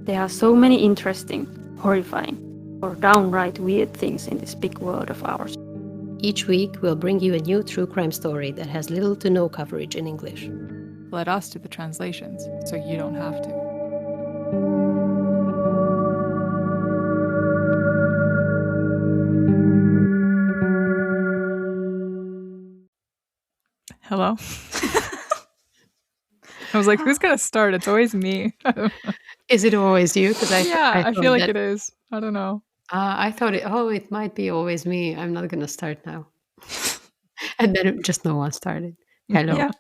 There are so many interesting, horrifying, or downright weird things in this big world of ours. Each week, we'll bring you a new true crime story that has little to no coverage in English. Let us do the translations, so you don't have to. Hello? I was like, who's going to start? It's always me. Is it always you? Because I feel like it is. I don't know. I thought it might be always me. I'm not going to start now. And then just no one started. Hello. Yeah.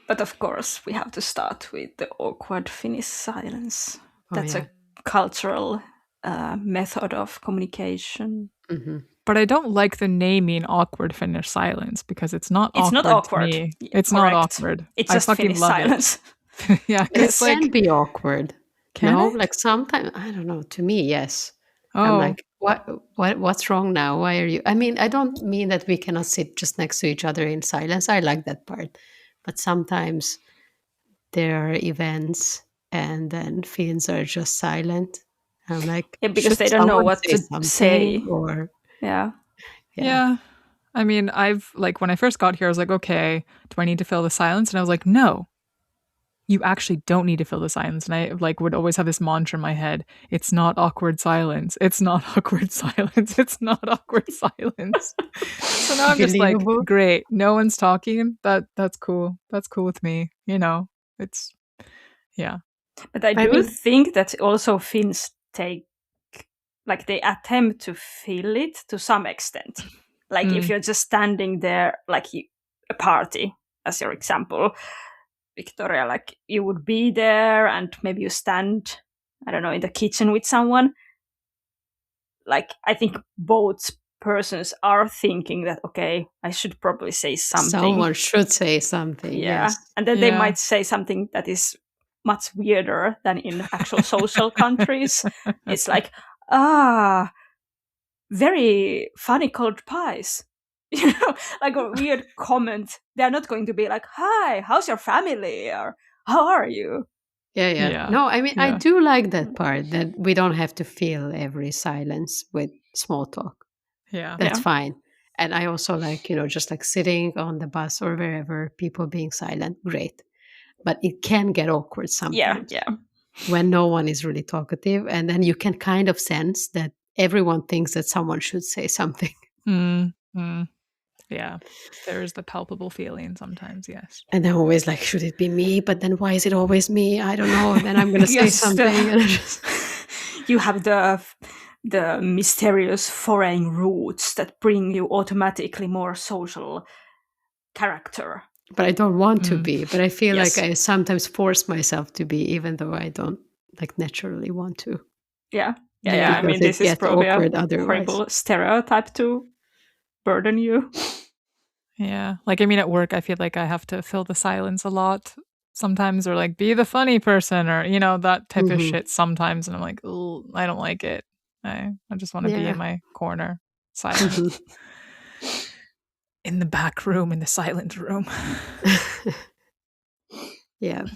But of course, we have to start with the awkward Finnish silence. That's a cultural method of communication. Mm-hmm. But I don't like the naming awkward Finnish silence because it's not awkward. It's not awkward. To me. It's not awkward. It's just Finnish silence. Yeah, it can be awkward. Can it? Like sometimes, I don't know. To me, yes. Oh. I'm like, what's wrong now? Why are you? I mean, I don't mean that we cannot sit just next to each other in silence. I like that part. But sometimes there are events and then Finns are just silent. I'm like, because they don't know what to say. Or Yeah. I mean, when I first got here, I was like, okay, do I need to fill the silence? And I was like, no, you actually don't need to fill the silence. And I would always have this mantra in my head. It's not awkward silence. It's not awkward silence. It's not awkward silence. So now I'm just like, great. No one's talking. That's cool. That's cool with me. It's, yeah. But I do think that also Finns they attempt to fill it to some extent. Like if you're just standing there, like a party, as your example, Victoria, like you would be there and maybe you stand, I don't know, in the kitchen with someone. Like I think both persons are thinking that, okay, I should probably say something. Someone should say something. Yeah. Yes. And then they might say something that is much weirder than in actual social countries. It's like, very funny cold pies. Like a weird comment. They're not going to be like, hi, how's your family? Or how are you? Yeah. No, I mean, I do like that part, that we don't have to fill every silence with small talk. Yeah. That's fine. And I also like, just like sitting on the bus or wherever, people being silent, great. But it can get awkward sometimes. Yeah. When no one is really talkative. And then you can kind of sense that everyone thinks that someone should say something. Yeah. There is the palpable feeling sometimes, yes. And they're always like, should it be me? But then why is it always me? I don't know. And then I'm going to say something. You have the mysterious foreign roots that bring you automatically more social character. But I don't want to be. But I feel like I sometimes force myself to be, even though I don't naturally want to. Yeah. I mean, this is probably a horrible stereotype to burden you. Yeah. Like, I mean, at work, I feel like I have to fill the silence a lot sometimes, or like be the funny person, or, that type of shit sometimes. And I'm like, oh, I don't like it. I just want to be in my corner, silent. In the back room, in the silent room. Yeah.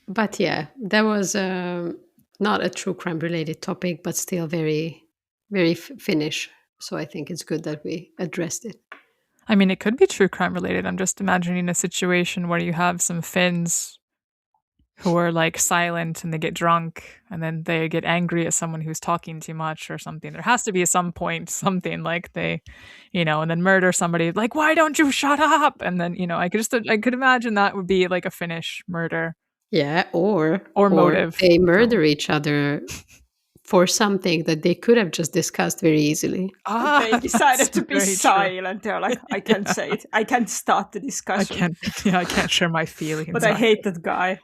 But that was not a true crime related topic, but still very, very Finnish. So I think it's good that we addressed it. I mean, it could be true crime related. I'm just imagining a situation where you have some Finns who are like silent and they get drunk and then they get angry at someone who's talking too much or something. There has to be some point, something like they, and then murder somebody, like, why don't you shut up? And then, I could imagine that would be like a Finnish murder. Yeah, or motive. They murder each other for something that they could have just discussed very easily. They decided to be silent. They're like, I can't say it. I can't start the discussion. I can't share my feelings. But I hate that guy.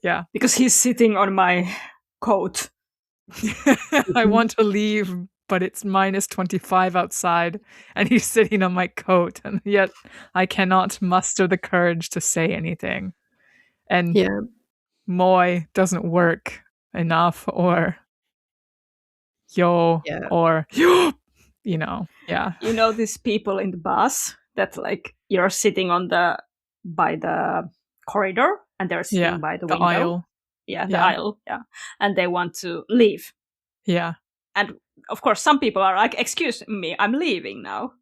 Yeah. Because he's sitting on my coat. I want to leave, but it's -25 outside and he's sitting on my coat, and yet I cannot muster the courage to say anything. And moi doesn't work enough, or yo, or these people in the bus that like you're sitting by the corridor and they're sitting by the window. Aisle. The aisle. Yeah, and they want to leave. Yeah. And of course, some people are like, "Excuse me, I'm leaving now."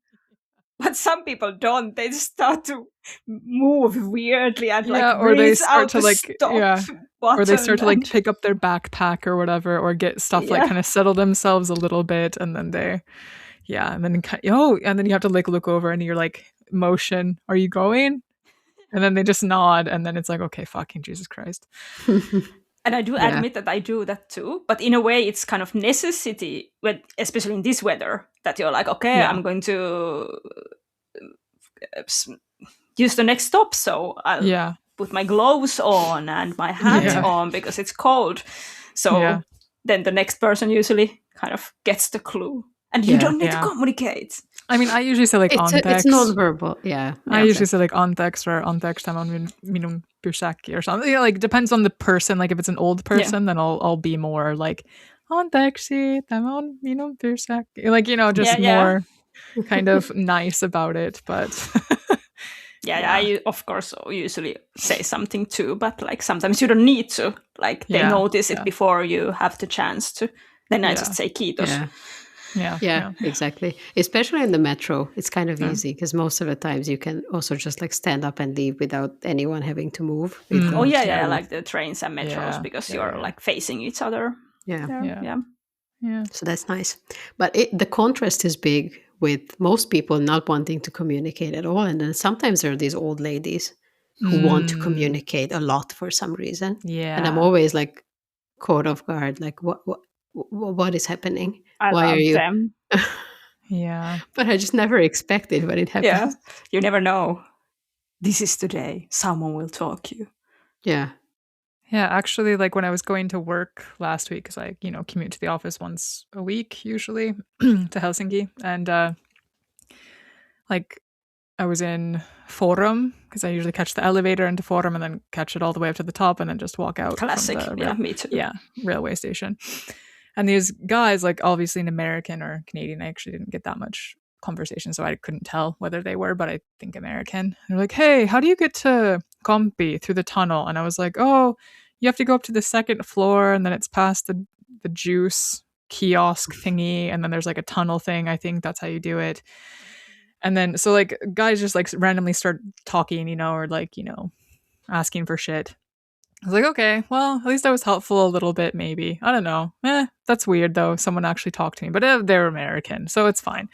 But some people don't. They just start to move weirdly and or they start to like stop button. Or they start to like pick up their backpack or whatever, or get stuff like kind of settle themselves a little bit, and then and then and then you have to like look over and you're like, motion, are you going? And then they just nod, and then it's like, okay, fucking Jesus Christ. And I do admit that I do that too, but in a way it's kind of necessity, especially in this weather, that you're like, okay, I'm going to use the next stop, so I'll put my gloves on and my hat on because it's cold. So then the next person usually kind of gets the clue. And you don't need to communicate. I mean, I usually say like anteeksi. It's non-verbal, I usually say like anteeksi or anteeksi tämä on minun pysäkki or something. Like depends on the person. Like if it's an old person, then I'll be more like anteeksi tämä on minun pysäkki. Like, just more kind of nice about it. But I of course usually say something too, but like sometimes you don't need to. Like they notice it before you have the chance to. Then I just say kiitos. Yeah, exactly. Especially in the metro, it's kind of easy because most of the times you can also just like stand up and leave without anyone having to move. Like the trains and metros because you're like facing each other. Yeah. So that's nice. But the contrast is big with most people not wanting to communicate at all, and then sometimes there are these old ladies who want to communicate a lot for some reason. And I'm always like caught off guard, like what is happening? Why are you? Them. But I just never expect it when it happens. Yeah, you never know. This is today. Someone will talk you. Yeah. Yeah, actually, like when I was going to work last week, because I, commute to the office once a week usually to Helsinki, and like I was in Forum because I usually catch the elevator into Forum and then catch it all the way up to the top and then just walk out. Classic. Me too. Yeah, railway station. And these guys, like obviously an American or Canadian, I actually didn't get that much conversation, so I couldn't tell whether they were, but I think American. They're like, hey, how do you get to Kompi through the tunnel? And I was like, oh, you have to go up to the second floor and then it's past the juice kiosk thingy. And then there's like a tunnel thing. I think that's how you do it. And then, so like guys just like randomly start talking, or like, asking for shit. I was like, okay, well, at least I was helpful a little bit, maybe. I don't know. That's weird, though. Someone actually talked to me. But they're American, so it's fine.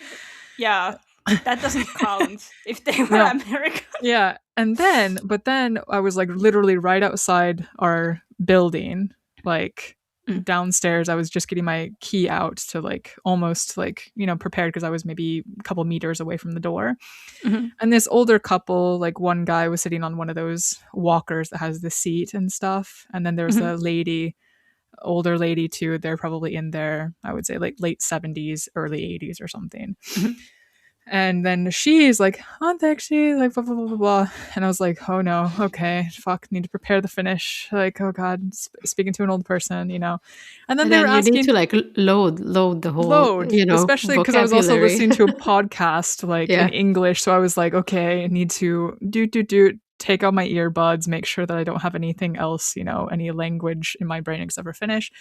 Yeah, that doesn't count if they were American. Yeah, but then I was like literally right outside our building, like downstairs. I was just getting my key out to like almost like, prepared because I was maybe a couple meters away from the door. Mm-hmm. And this older couple, like one guy was sitting on one of those walkers that has the seat and stuff. And then there was a lady, older lady too. They're probably in their, I would say like late 70s, early 80s or something. Mm-hmm. And then she's like, anteeksi, like blah, blah, blah, blah, blah. And I was like, oh no, okay, fuck, need to prepare the finish. Like, oh God, speaking to an old person, And then they were asking... you need to like load the whole, especially because I was also listening to a podcast like in English. So I was like, okay, I need to take out my earbuds, make sure that I don't have anything else, any language in my brain except for Finnish.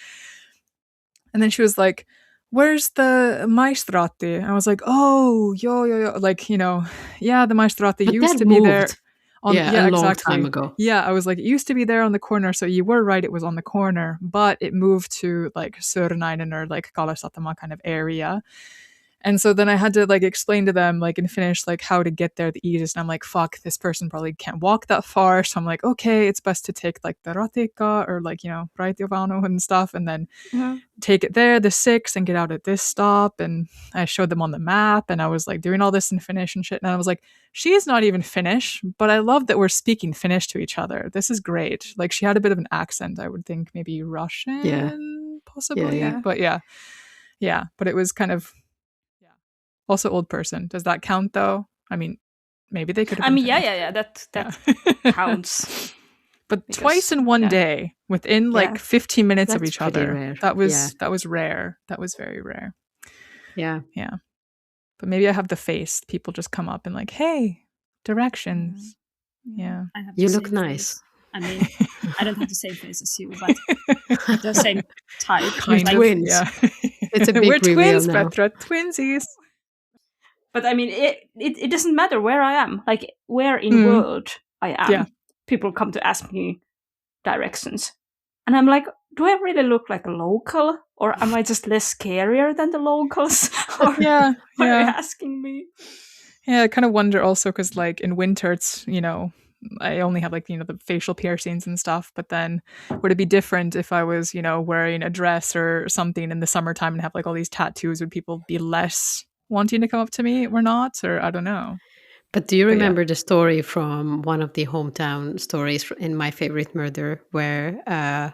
And then she was like, where's the maistraatti? I was like, oh, yo. Like, the maistraatti used to be there. A long time ago. Yeah, I was like, it used to be there on the corner. So you were right, it was on the corner. But it moved to like Sörnäinen or like Kalasatama kind of area. And so then I had to like explain to them like in Finnish like how to get there the easiest. And I'm like, fuck, this person probably can't walk that far. So I'm like, okay, it's best to take like the ratikka or like, raitiovaunu and stuff. And then take it there, the 6, and get out at this stop. And I showed them on the map and I was like doing all this in Finnish and shit. And I was like, she is not even Finnish, but I love that we're speaking Finnish to each other. This is great. Like she had a bit of an accent. I would think maybe Russian, possibly. Yeah. But but it was kind of... Also old person. Does that count though? I mean, maybe they could have... That counts. But because, twice in one day, within like 15 minutes of each other. Rare. That was rare. That was very rare. Yeah. Yeah. But maybe I have the face. People just come up and like, hey, directions. Yeah. You look nice. I mean, I don't have the same face as you, but the same type. Kind of, twins. yeah. It's a big We're reveal twins, now. Petra, twinsies. But I mean, it doesn't matter where I am. Like, where in world I am. Yeah. People come to ask me directions. And I'm like, do I really look like a local? Or am I just less scarier than the locals? Or Yeah, why are you yeah. asking me? Yeah, I kind of wonder also because, like, in winter, it's, I only have, like, the facial piercings and stuff. But then would it be different if I was, wearing a dress or something in the summertime and have, like, all these tattoos? Would people be less wanting to come up to me or not? Or I don't know. But do you remember the story from one of the hometown stories in My Favorite Murder where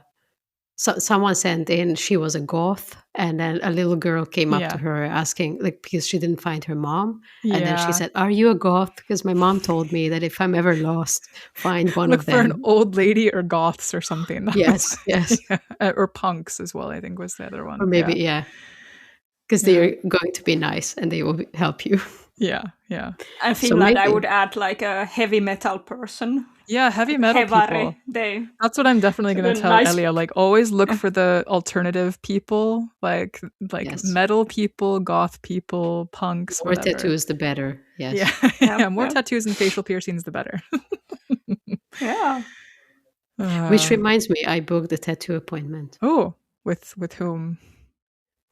someone sent in, she was a goth, and then a little girl came up to her asking, like, because she didn't find her mom. And then she said, "Are you a goth? Because my mom told me that if I'm ever lost, find one Look of for them." an old lady or goths or something. That Yes, was- yes. yeah. Or punks as well, I think was the other one. Or maybe, yeah. Because they're going to be nice and they will help you. Yeah, yeah. And So Finland, I maybe- would add like a heavy metal person. Yeah, heavy metal people. That's what I'm definitely going to tell Elia. Like, always look for the alternative people, like metal people, goth people, punks, more whatever. tattoos, the better. Yes. Yeah, more tattoos and facial piercings, the better. Yeah. Which reminds me, I booked a tattoo appointment. Oh, with whom?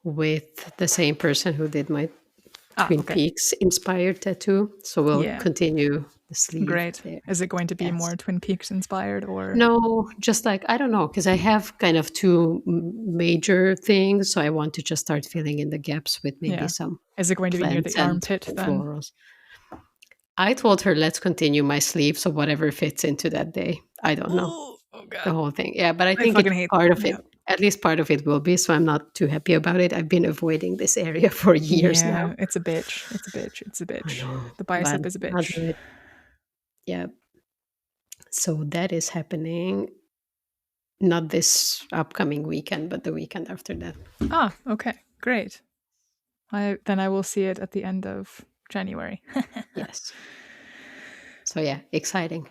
With the same person who did my Twin Peaks inspired tattoo. So we'll continue the sleeve. Great. There. Is it going to be more Twin Peaks inspired or? No, just like, I don't know, because I have kind of two major things. So I want to just start filling in the gaps with maybe some. Is it going to be near the armpit then? Florals. I told her, let's continue my sleeve. So whatever fits into that day. I don't know. Oh, God. The whole thing. Yeah, but I think part of it. At least part of it will be, so I'm not too happy about it. I've been avoiding this area for years now. It's a bitch. It's a bitch. It's a bitch. The bicep is a bitch. Yeah. So that is happening not this upcoming weekend, but the weekend after that. Ah, okay. Great. Then I will see it at the end of January. Yes. So yeah, exciting.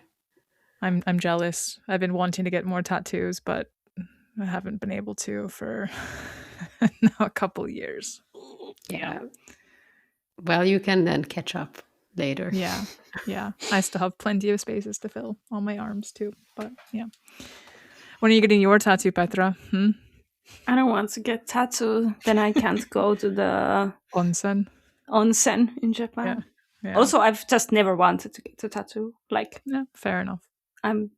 I'm jealous. I've been wanting to get more tattoos, but I haven't been able to for a couple years. Yeah. Well, you can then catch up later. Yeah. Yeah. I still have plenty of spaces to fill on my arms too. But yeah. When are you getting your tattoo, Petra? I don't want to get tattooed. Then I can't go to the onsen in Japan. Yeah. Yeah. Also, I've just never wanted to get a tattoo. Like, yeah, fair enough. I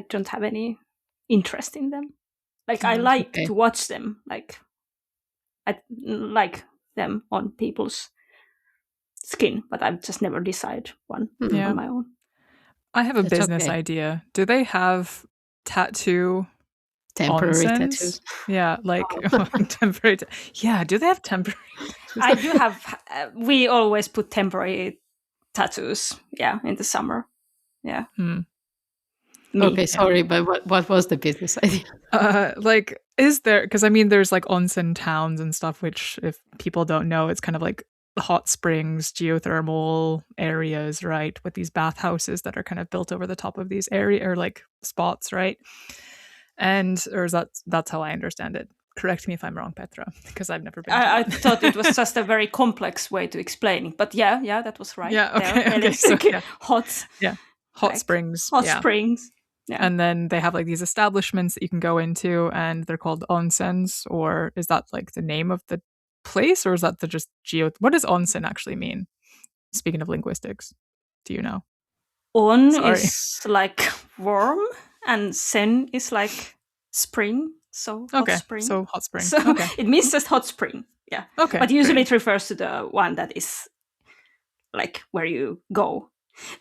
don't have any interest in them. Like, I like to watch them. Like, I like them on people's skin, but I've just never decided one on my own. I have a business idea. Do they have temporary tattoos? Yeah, like temporary. Yeah, do they have temporary tattoos? I do have. We always put temporary tattoos. Yeah, in the summer. Yeah. Okay, sorry, but what was the business idea? Like, is there? Because I mean, there's like onsen towns and stuff, which, if people don't know, it's kind of like hot springs, geothermal areas, right? With these bathhouses that are kind of built over the top of these area or like spots, right? And that's how I understand it. Correct me if I'm wrong, Petra, because I've never been. I thought it was just a very complex way to explain it, but yeah, that was right. Yeah, okay. So, hot springs. Hot springs. Yeah. And then they have like these establishments that you can go into, and they're called onsens. Or is that like the name of the place, or is that what does onsen actually mean? Speaking of linguistics, do you know? Is like warm, and sen is like spring. So hot spring. So hot spring. So it means just hot spring. Yeah. Okay. But usually it refers to the one that is like where you go.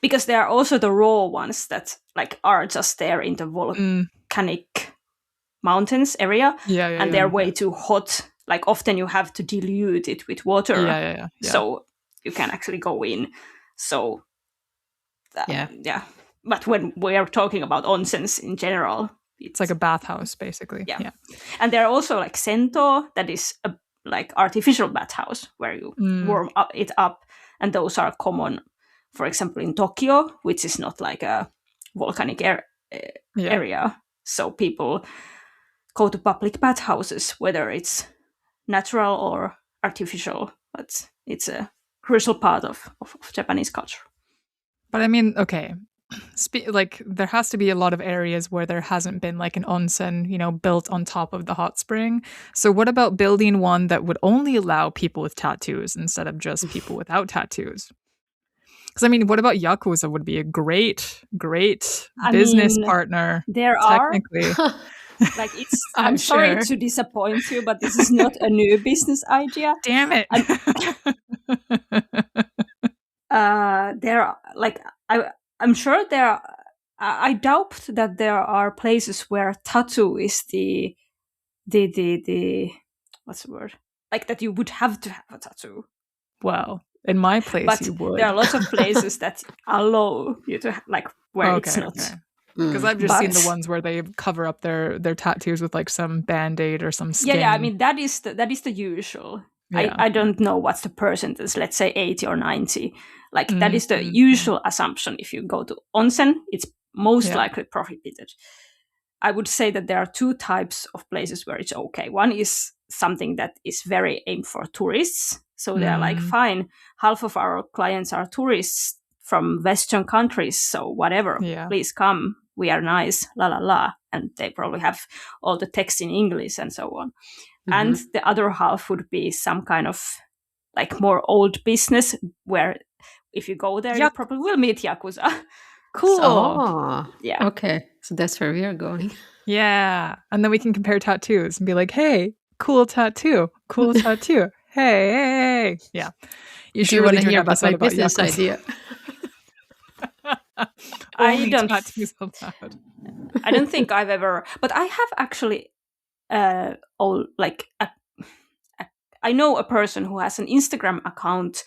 Because there are also the raw ones that like are just there in the volcanic mountains area. And they're way too hot. Like often you have to dilute it with water. Yeah. So you can actually go in. So yeah. But when we are talking about onsens in general, it's like a bathhouse basically. Yeah. And there are also like sento, that is a like artificial bathhouse where you warm it up, and those are common. For example, in Tokyo, which is not like a volcanic area. So people go to public bathhouses, whether it's natural or artificial, but it's a crucial part of Japanese culture. But I mean, okay, like there has to be a lot of areas where there hasn't been like an onsen, you know, built on top of the hot spring. So what about building one that would only allow people with tattoos instead of just people without tattoos? Because I mean, what about Yakuza would be a great business partner. There technically. Like it's. I'm sorry to disappoint you, but this is not a new business idea. Damn it! There are like I'm sure there are. I doubt that there are places where tattoo is the what's the word? Like that you would have to have a tattoo. Well, in my place, but you would. There are lots of places that allow you to like where it's not. Because I've just seen the ones where they cover up their tattoos with like some Band-Aid or some skin. Yeah. I mean that is the usual. Yeah. I don't know what's the percentage. Let's say 80 or 90. Like that is the usual assumption. If you go to onsen, it's most likely prohibited. I would say that there are two types of places where it's okay. One is something that is very aimed for tourists. So they're like, fine, half of our clients are tourists from Western countries. So whatever, please come. We are nice, la la la. And they probably have all the text in English and so on. And the other half would be some kind of like more old business where if you go there, you probably will meet Yakuza. Cool. Oh, yeah. Okay. So that's where we are going. Yeah. And then we can compare tattoos and be like, hey, cool tattoo. Cool tattoo. Hey. Yeah. You should want to hear about my business Yakuza idea. I don't think I've ever, but I have actually I know a person who has an Instagram account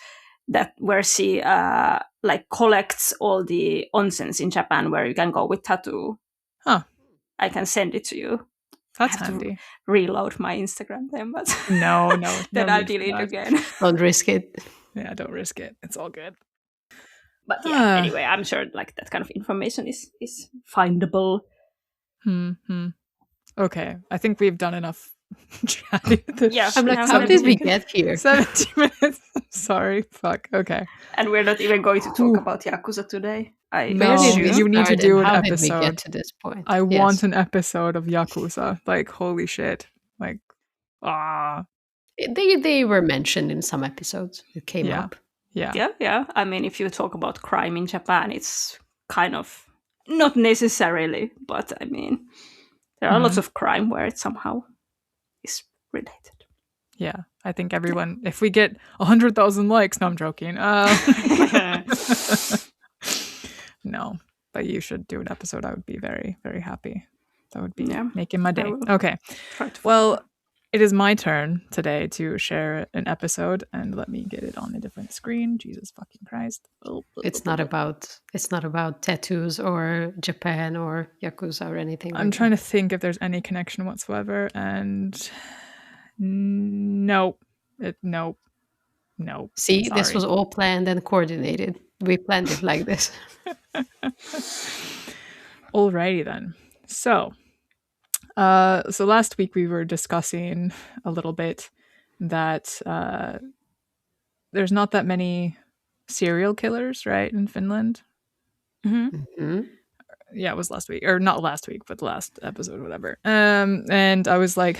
where she like collects all the onsens in Japan where you can go with tattoo. Huh. I can send it to you. That's handy. Reload my Instagram then, but no. Then I'll delete again. Don't risk it. Yeah, don't risk it. It's all good. But yeah, anyway, I'm sure like that kind of information is findable. Okay, I think we've done enough chatting. Yeah, I'm like, how did we get here? 17 minutes. Sorry, fuck. Okay. And we're not even going to talk about Yakuza today. You need to do an how episode. Did we get to this point? I want an episode of Yakuza. Like, holy shit. Like, They were mentioned in some episodes. It came up. Yeah. I mean, if you talk about crime in Japan, it's kind of not necessarily, but I mean, there are lots of crime where it somehow is related. Yeah, I think everyone, if we get 100,000 likes, no, I'm joking. No, but you should do an episode. I would be very, very happy. That would be making my day. Okay. Well, it is my turn today to share an episode, and let me get it on a different screen. Jesus fucking Christ. It's not about tattoos or Japan or Yakuza or anything. I'm trying to think if there's any connection whatsoever, and no. See, this was all planned and coordinated. We planned it like this. Alrighty then. So last week we were discussing a little bit that there's not that many serial killers, right, in Finland. Yeah, it was last week, or not last week, but the last episode, whatever. And I was like,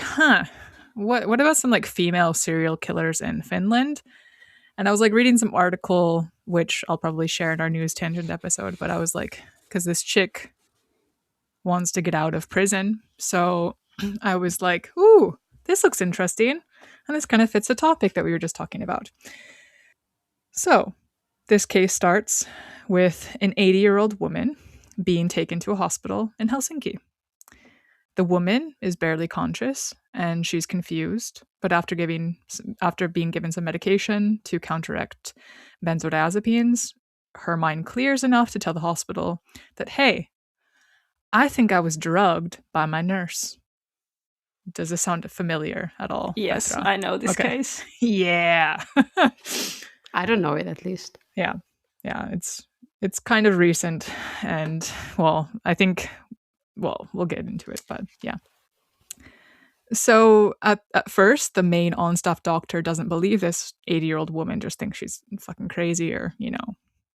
what about some like female serial killers in Finland? And I was like reading some article, which I'll probably share in our news tangent episode, but I was like, because this chick wants to get out of prison. So I was like, ooh, this looks interesting. And this kind of fits the topic that we were just talking about. So this case starts with an 80-year-old woman being taken to a hospital in Helsinki. The woman is barely conscious and she's confused, but after being given some medication to counteract benzodiazepines, her mind clears enough to tell the hospital that, hey, I think I was drugged by my nurse. Does this sound familiar at all? Yes, Petra? I know this case. Yeah. I don't know it, at least. Yeah. It's It's kind of recent, and well, I think, well, we'll get into it, but yeah. So at first, the main on-staff doctor doesn't believe this 80-year-old woman, just thinks she's fucking crazy or,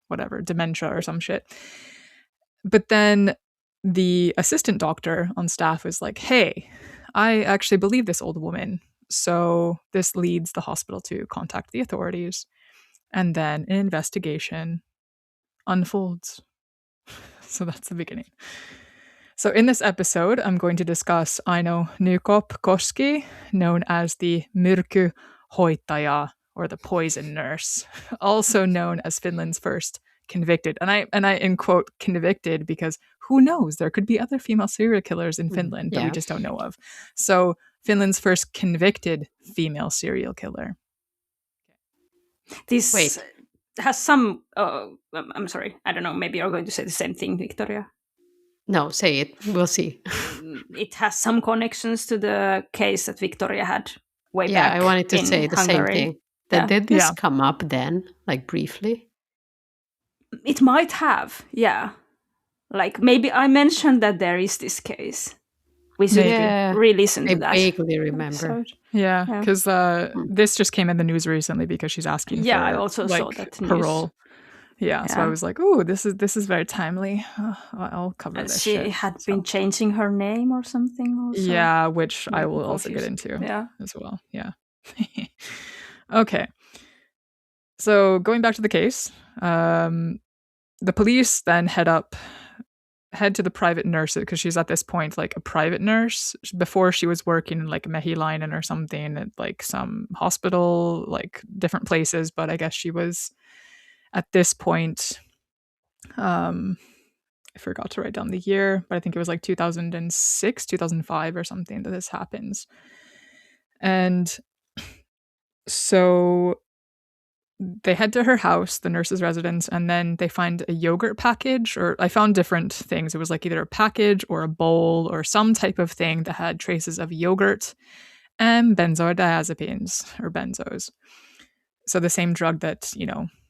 whatever, dementia or some shit. But then the assistant doctor on staff is like, hey, I actually believe this old woman. So this leads the hospital to contact the authorities. And then an investigation unfolds. So that's the beginning. So in this episode, I'm going to discuss Aino Nykopp-Koski, known as the myrkkyhoitaja, or the poison nurse, also known as Finland's first convicted. And I in quote convicted because who knows? There could be other female serial killers in Finland that we just don't know of. So Finland's first convicted female serial killer. This has some... I'm sorry. I don't know. Maybe you're going to say the same thing, Victoria. No, say it. We'll see. It has some connections to the case that Victoria had way back. Yeah, I wanted to say the Hungary. same thing. Did this come up then, like briefly? It might have, yeah. Like maybe I mentioned that there is this case. We should re-listen to that. I vaguely remember. Episode. Yeah, because this just came in the news recently because she's asking for I also saw that parole. Yeah, so I was like, "Oh, this is very timely. I'll cover this." She had been changing her name or something. Also. Yeah, which I will also get into as well. Yeah. Okay. So going back to the case, the police then head to the private nurse because she's at this point like a private nurse. Before she was working in like Mehiläinen or something at like some hospital, like different places, but I guess she was at this point, I forgot to write down the year, but I think it was like 2006, 2005 or something that this happens. And so they head to her house, the nurse's residence, and then they find a yogurt package, or I found different things. It was like either a package or a bowl or some type of thing that had traces of yogurt and benzodiazepines or benzos. So the same drug that,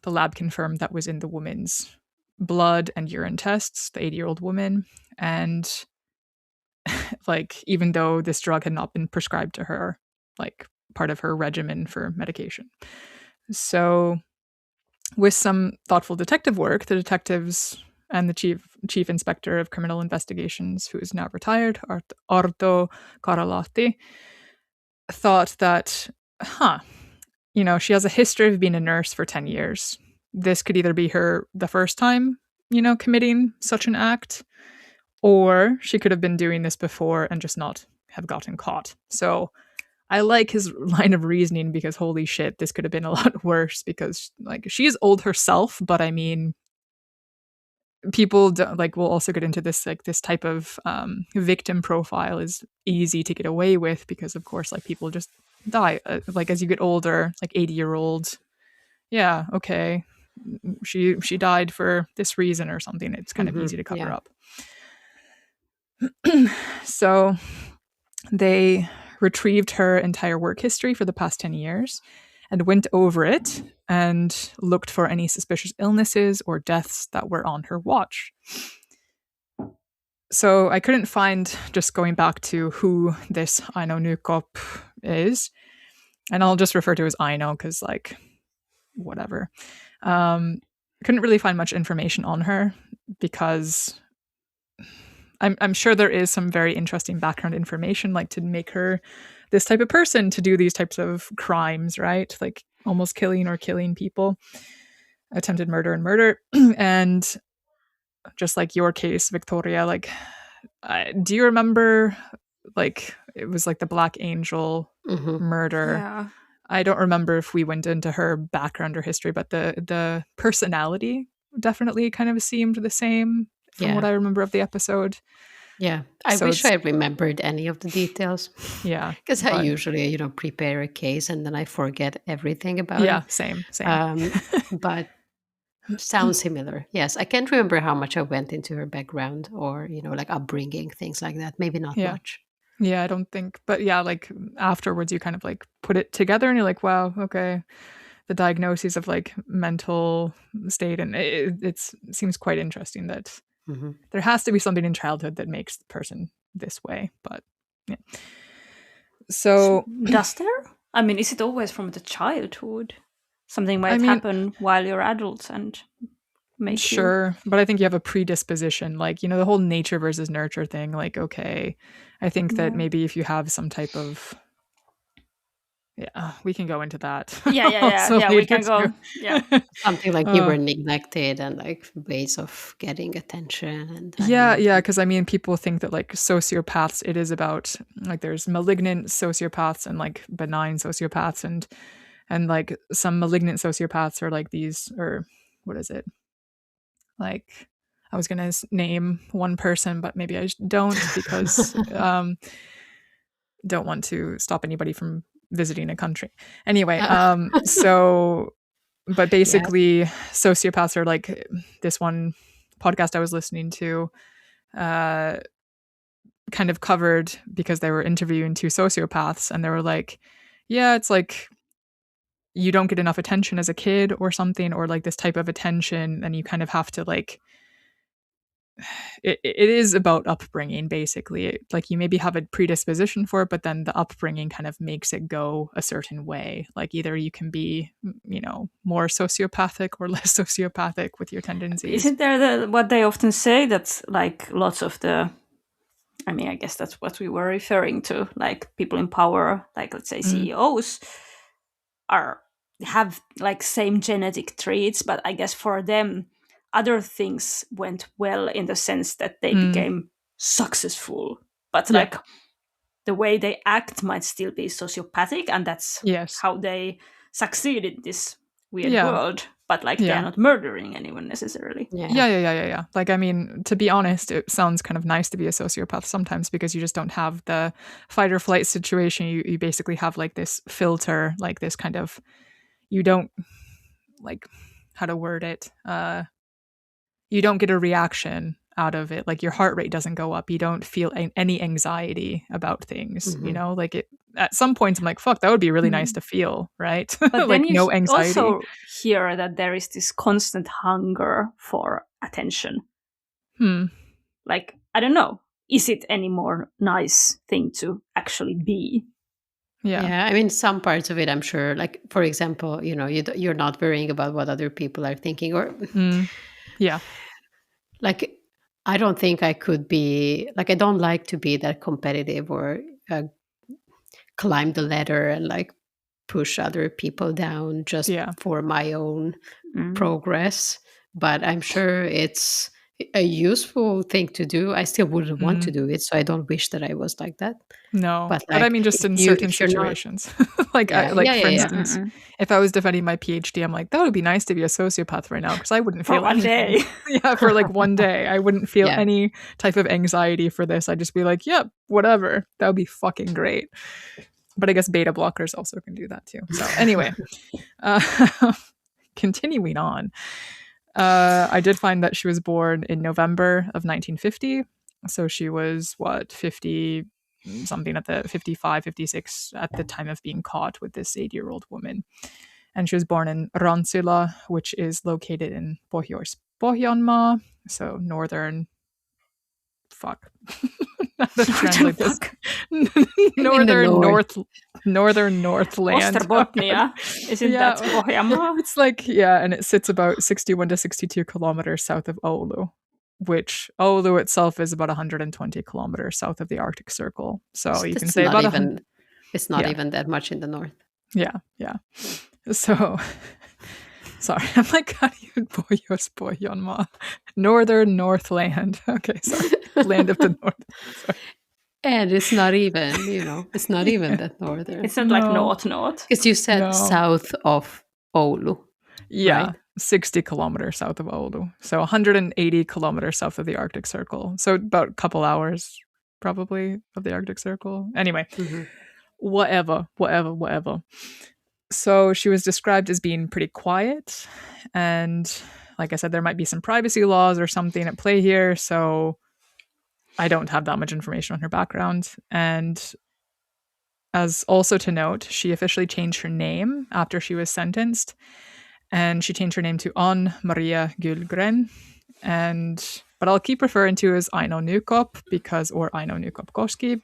the lab confirmed that was in the woman's blood and urine tests, the 80-year-old woman. And like, even though this drug had not been prescribed to her, like part of her regimen for medication. So with some thoughtful detective work, the detectives and the chief inspector of criminal investigations, who is now retired, Arto Karalahti, thought that, she has a history of being a nurse for 10 years. This could either be the first time, committing such an act, or she could have been doing this before and just not have gotten caught. So I like his line of reasoning because holy shit, this could have been a lot worse because like she is old herself, but I mean, people we'll also get into this, like this type of victim profile is easy to get away with because of course, like people just die like as you get older, like 80-year-old. Yeah, okay. She died for this reason or something. It's kind of easy to cover up. So they retrieved her entire work history for the past 10 years and went over it and looked for any suspicious illnesses or deaths that were on her watch. So I couldn't find, just going back to who this Aino Nykopp is, and I'll just refer to as Aino because like whatever. Couldn't really find much information on her because I'm sure there is some very interesting background information, like to make her this type of person to do these types of crimes, right? Like almost killing people, attempted murder and murder. And just like your case, Victoria, like, do you remember, like, it was like the Black Angel murder? Yeah. I don't remember if we went into her background or history, but the personality definitely kind of seemed the same from what I remember of the episode. Yeah, I wish I remembered any of the details. Yeah. Because I usually, prepare a case and then I forget everything about it. Yeah, same. But sounds similar. Yes, I can't remember how much I went into her background or, like upbringing, things like that. Maybe not much. Yeah, I don't think. But yeah, like afterwards you kind of like put it together and you're like, wow, okay. the diagnoses of like mental state, and it seems quite interesting that there has to be something in childhood that makes the person this way. But yeah. So does there? I mean, is it always from the childhood? Something might happen while you're adults and make sure, but I think you have a predisposition, like, you know, the whole nature versus nurture thing. Like, okay, I think that maybe if you have some type of we can go into that. Yeah, we can go. Yeah. Something like you were neglected and like ways of getting attention. And because I mean, people think that like sociopaths, it is about like there's malignant sociopaths and like benign sociopaths, and like some malignant sociopaths are like these, or what is it? Like, I was gonna name one person, but maybe I don't, because don't want to stop anybody from visiting a country. Anyway, but basically sociopaths are like, this one podcast I was listening to kind of covered, because they were interviewing 2 sociopaths, and they were like, yeah, it's like you don't get enough attention as a kid or something, or like this type of attention, and you kind of have to like, it is about upbringing, basically. Like, you maybe have a predisposition for it, but then the upbringing kind of makes it go a certain way. Like, either you can be, you know, more sociopathic or less sociopathic with your tendencies. Isn't there what they often say, that like lots of the, I mean, I guess that's what we were referring to, like people in power, like let's say CEOs, have like same genetic traits, but I guess for them other things went well in the sense that they became successful, but like the way they act might still be sociopathic, and that's how they succeed in this weird world. But like they're not murdering anyone necessarily. Yeah. Like, I mean, to be honest, it sounds kind of nice to be a sociopath sometimes, because you just don't have the fight or flight situation. You basically have like this filter, like this kind of, you don't, like, how to word it, you don't get a reaction out of it. Like, your heart rate doesn't go up. You don't feel any anxiety about things, you know, like it, at some points I'm like, fuck, that would be really nice to feel, right? But like, then you no anxiety. also hear that there is this constant hunger for attention. Like, I don't know, is it any more nice thing to actually be? Yeah, I mean, some parts of it, I'm sure, like, for example, you know, you're not worrying about what other people are thinking, or like, I don't think I could be, like, I don't like to be that competitive, or climb the ladder and like push other people down just for my own progress. But I'm sure it's a useful thing to do. I still wouldn't want to do it, so I don't wish that I was like that. No, but I mean, just in certain situations. Like, for instance, if I was defending my PhD, I'm like, that would be nice to be a sociopath right now, because I wouldn't feel one day. For like one day, I wouldn't feel any type of anxiety for this. I'd just be like, yep, whatever. That would be fucking great. But I guess beta blockers also can do that too. So anyway, continuing on. I did find that she was born in November of 1950. So she was, 50 something, at the 55, 56 at the time of being caught with this 80-year-old woman. And she was born in Rantsila, which is located in Pohjois-Pohjanmaa, so northern... Fuck. How to translate this? Northern Northland. Osterbotnia. Isn't that Pohjanmaa? It's like, and it sits about 61 to 62 kilometers south of Oulu, which Oulu itself is about 120 kilometers south of the Arctic Circle. So you can say about it's not even that much in the north. Yeah. So, sorry, I'm like, how do you Pohjois-Pohjanmaa? Northern Northland. Okay, sorry. Land of the North. Sorry. And it's not even, it's not even that northern. It's not like north. Because you said south of Oulu. Yeah, right? 60 kilometers south of Oulu. So 180 kilometers south of the Arctic Circle. So about a couple hours, probably, of the Arctic Circle. Anyway, whatever. So she was described as being pretty quiet. And like I said, there might be some privacy laws or something at play here. So I don't have that much information on her background. And As also to note, she officially changed her name after she was sentenced, and she changed her name to Ann Maria Gyllgren. But I'll keep referring to her as Aino Nykopp or Aino Nykopp-Koski,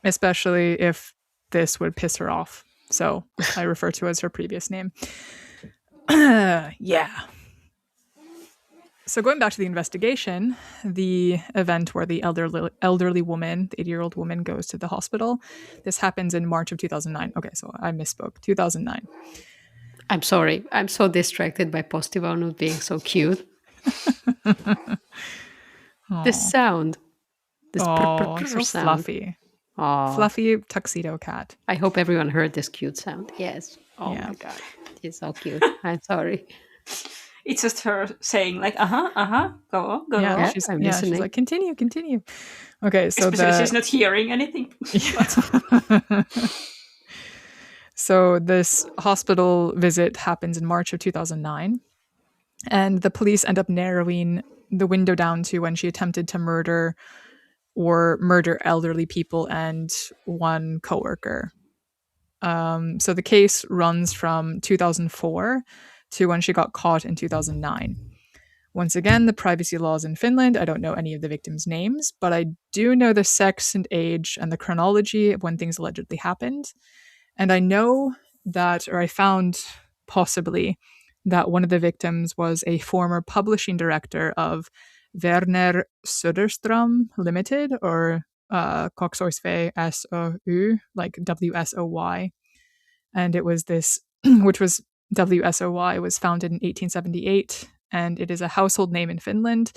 especially if this would piss her off. So I refer to her as her previous name. Yeah. So going back to the investigation, the event where the elderly woman, the 80-year-old woman, goes to the hospital, this happens in March of 2009. Okay, so I misspoke. 2009. I'm sorry. I'm so distracted by Postivaunut being so cute. The sound. This so sound. fluffy. Aww. Fluffy tuxedo cat. I hope everyone heard this cute sound. Yes. Oh my God. It's so cute. I'm sorry. It's just her saying like, go on. Yeah, she's listening. like, continue. Okay, so especially she's not hearing anything. So this hospital visit happens in March of 2009, and the police end up narrowing the window down to when she attempted to murder elderly people and one coworker. So the case runs from 2004 to when she got caught in 2009. Once again, the privacy laws in Finland, I don't know any of the victims' names, but I do know the sex and age and the chronology of when things allegedly happened. And I know that, or I found possibly, that one of the victims was a former publishing director of Werner Söderström Limited, or Koksoisve SOU, like WSOY. And it was this, which was WSOY, was founded in 1878, and it is a household name in Finland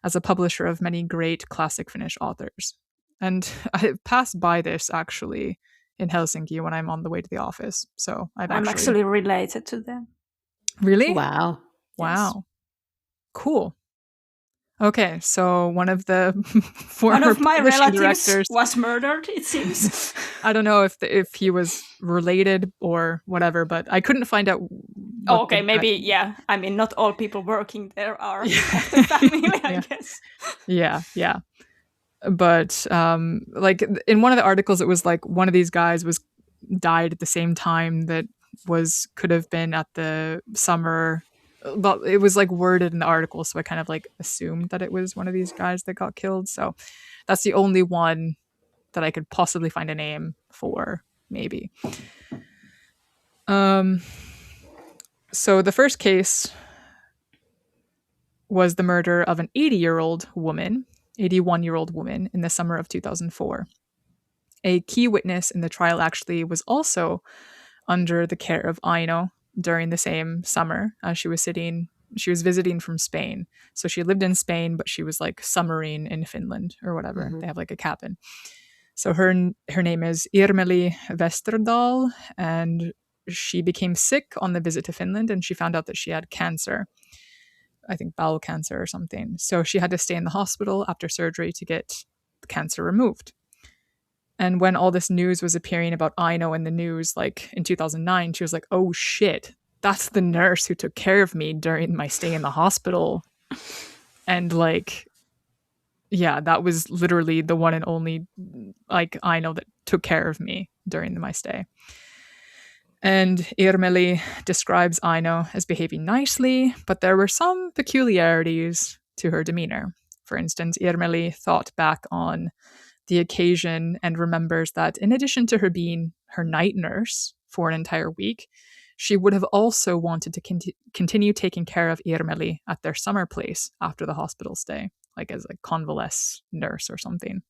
as a publisher of many great classic Finnish authors. And I passed by this actually in Helsinki when I'm on the way to the office. So I'm actually related to them. Really? Wow. Yes. Cool. Okay, so one of the one of my relatives directors was murdered, it seems. I don't know if he was related or whatever, but I couldn't find out. Maybe, yeah. I mean, not all people working there are of the family, I guess. Yeah. But like in one of the articles, it was like one of these guys died at the same time that could have been at the summer. But it was like worded in the article, so I kind of like assumed that it was one of these guys that got killed. So that's the only one that I could possibly find a name for, maybe. So the first case was the murder of an 81-year-old woman in the summer of 2004. A key witness in the trial actually was also under the care of Aino during the same summer as she was visiting from Spain. So she lived in Spain, but she was like summering in Finland or whatever. Mm-hmm. They have like a cabin. So her name is Irmeli Westerdahl, and she became sick on the visit to Finland, and she found out that she had cancer. I think bowel cancer or something. So she had to stay in the hospital after surgery to get the cancer removed. And when all this news was appearing about Aino in the news, like in 2009, she was like, oh shit, that's the nurse who took care of me during my stay in the hospital. And like, yeah, that was literally the one and only like Aino that took care of me during my stay. And Irmeli describes Aino as behaving nicely, but there were some peculiarities to her demeanor. For instance, Irmeli thought back on the occasion and remembers that in addition to her being her night nurse for an entire week, she would have also wanted to continue taking care of Irmeli at their summer place after the hospital stay, like as a convalescent nurse or something.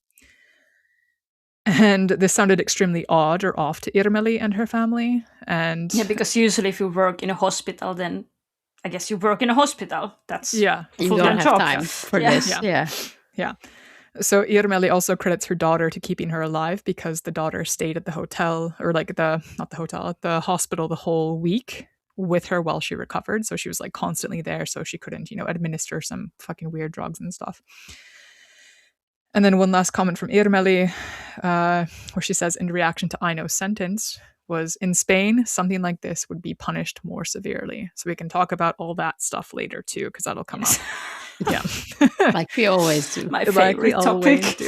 And this sounded extremely odd or off to Irmeli and her family. And yeah, because usually if you work in a hospital, then I guess you work in a hospital. That's you don't have time for this. Yeah. So Irmeli also credits her daughter to keeping her alive because the daughter stayed at the hotel, or like at the hospital the whole week with her while she recovered. So she was like constantly there, so she couldn't, administer some fucking weird drugs and stuff. And then one last comment from Irmeli, where she says, in reaction to Aino's sentence, was in Spain, something like this would be punished more severely. So we can talk about all that stuff later too, because that'll come up. Yeah. Like we always do. My favorite topic.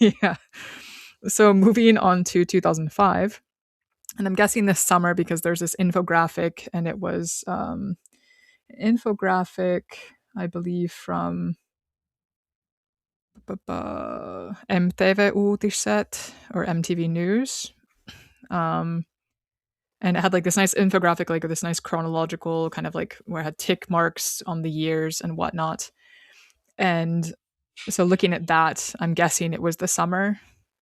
Yeah. So moving on to 2005, and I'm guessing this summer because there's this infographic, and it was infographic, I believe, from MTV Uutiset or MTV News. And it had like this nice infographic, like this nice chronological kind of like where it had tick marks on the years and whatnot. And so looking at that, I'm guessing it was the summer,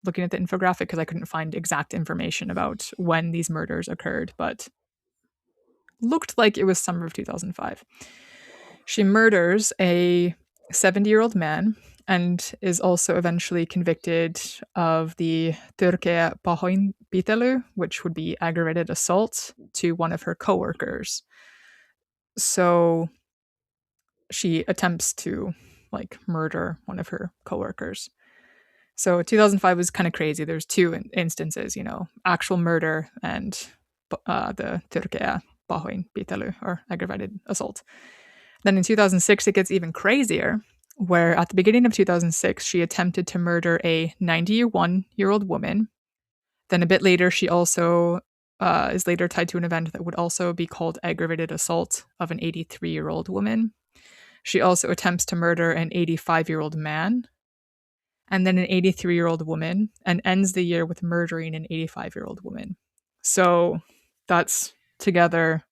looking at the infographic, because I couldn't find exact information about when these murders occurred, but looked like it was summer of 2005. She murders a 70-year-old man and is also eventually convicted of the törkeä pahoinpitely, which would be aggravated assault to one of her coworkers. So she attempts to like murder one of her coworkers. So 2005 was kind of crazy. There's two instances, actual murder and the törkeä pahoinpitely or aggravated assault. Then in 2006, it gets even crazier, where at the beginning of 2006, she attempted to murder a 91-year-old woman. Then a bit later, she also is later tied to an event that would also be called aggravated assault of an 83-year-old woman. She also attempts to murder an 85-year-old man, and then an 83-year-old woman, and ends the year with murdering an 85-year-old woman. So that's together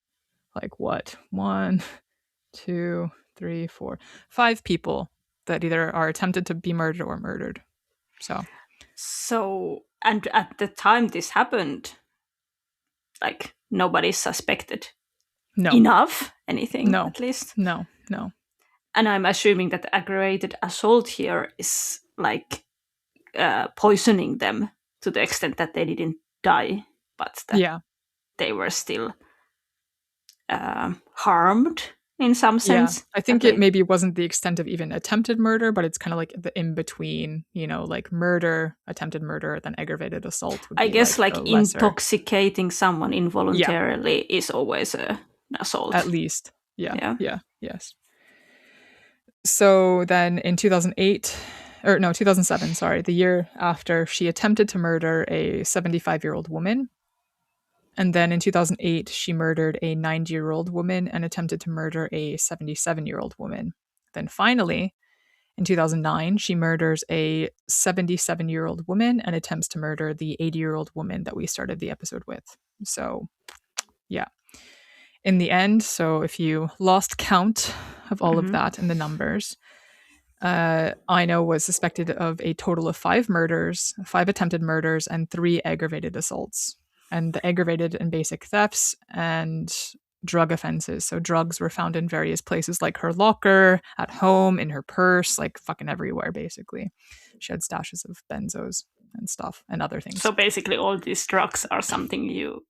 like what? 1, 2, 3, 4, 5 people that either are attempted to be murdered or murdered. So, and at the time this happened, like nobody suspected enough anything, at least? No. And I'm assuming that aggravated assault here is like poisoning them to the extent that they didn't die, but that they were still harmed in some sense. Yeah, I think it maybe wasn't the extent of even attempted murder, but it's kind of like the in-between, like murder, attempted murder, then aggravated assault. I guess like intoxicating someone involuntarily is always an assault. At least. Yeah. Yes. So then in 2007, sorry, the year after, she attempted to murder a 75-year-old woman. And then in 2008, she murdered a 90-year-old woman and attempted to murder a 77-year-old woman. Then finally, in 2009, she murders a 77-year-old woman and attempts to murder the 80-year-old woman that we started the episode with. So, yeah. In the end, so if you lost count of all of that and the numbers, Aino was suspected of a total of 5 murders, 5 attempted murders, and 3 aggravated assaults. And the aggravated and basic thefts and drug offenses. So drugs were found in various places, like her locker, at home, in her purse, like fucking everywhere, basically. She had stashes of benzos and stuff and other things. So basically all these drugs are something you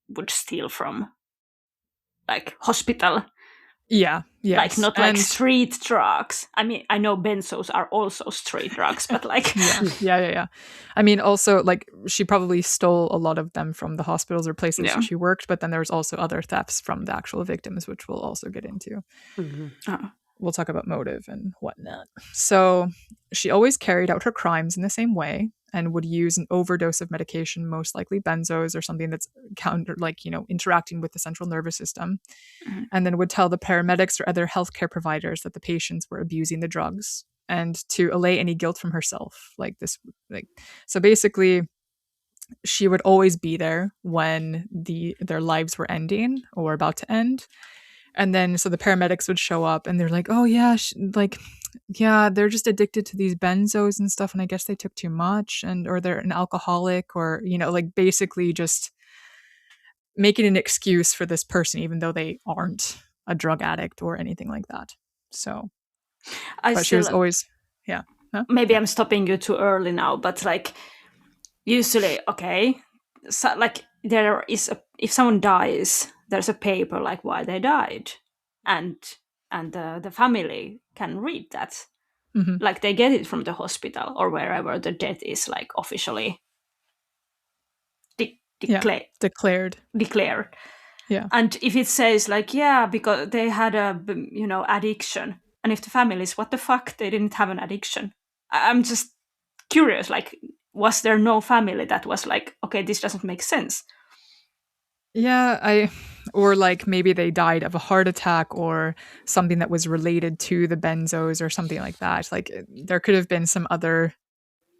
would steal from, like, hospital. Yeah, yes. Like, not like street drugs. I mean, I know benzos are also street drugs, but like... Yeah. I mean, also, like, she probably stole a lot of them from the hospitals or places she worked, but then there was also other thefts from the actual victims, which we'll also get into. We'll talk about motive and whatnot. So she always carried out her crimes in the same way and would use an overdose of medication, most likely benzos or something that's interacting with the central nervous system, and then would tell the paramedics or other healthcare providers that the patients were abusing the drugs and to allay any guilt from herself. So basically, she would always be there when their lives were ending or about to end. And then, so the paramedics would show up and they're like, oh yeah, they're just addicted to these benzos and stuff. And I guess they took too much or they're an alcoholic or, basically just making an excuse for this person, even though they aren't a drug addict or anything like that. So, she was always, yeah. Huh? Maybe I'm stopping you too early now, but like usually, okay. So like there is if someone dies, there's a paper like why they died, and the family can read that, like they get it from the hospital or wherever the death is like officially declared. Yeah, and if it says like because they had a addiction, and if the family is what the fuck, they didn't have an addiction. I'm just curious, like was there no family that was like, okay, this doesn't make sense? Yeah, or like maybe they died of a heart attack or something that was related to the benzos or something like that. Like there could have been some other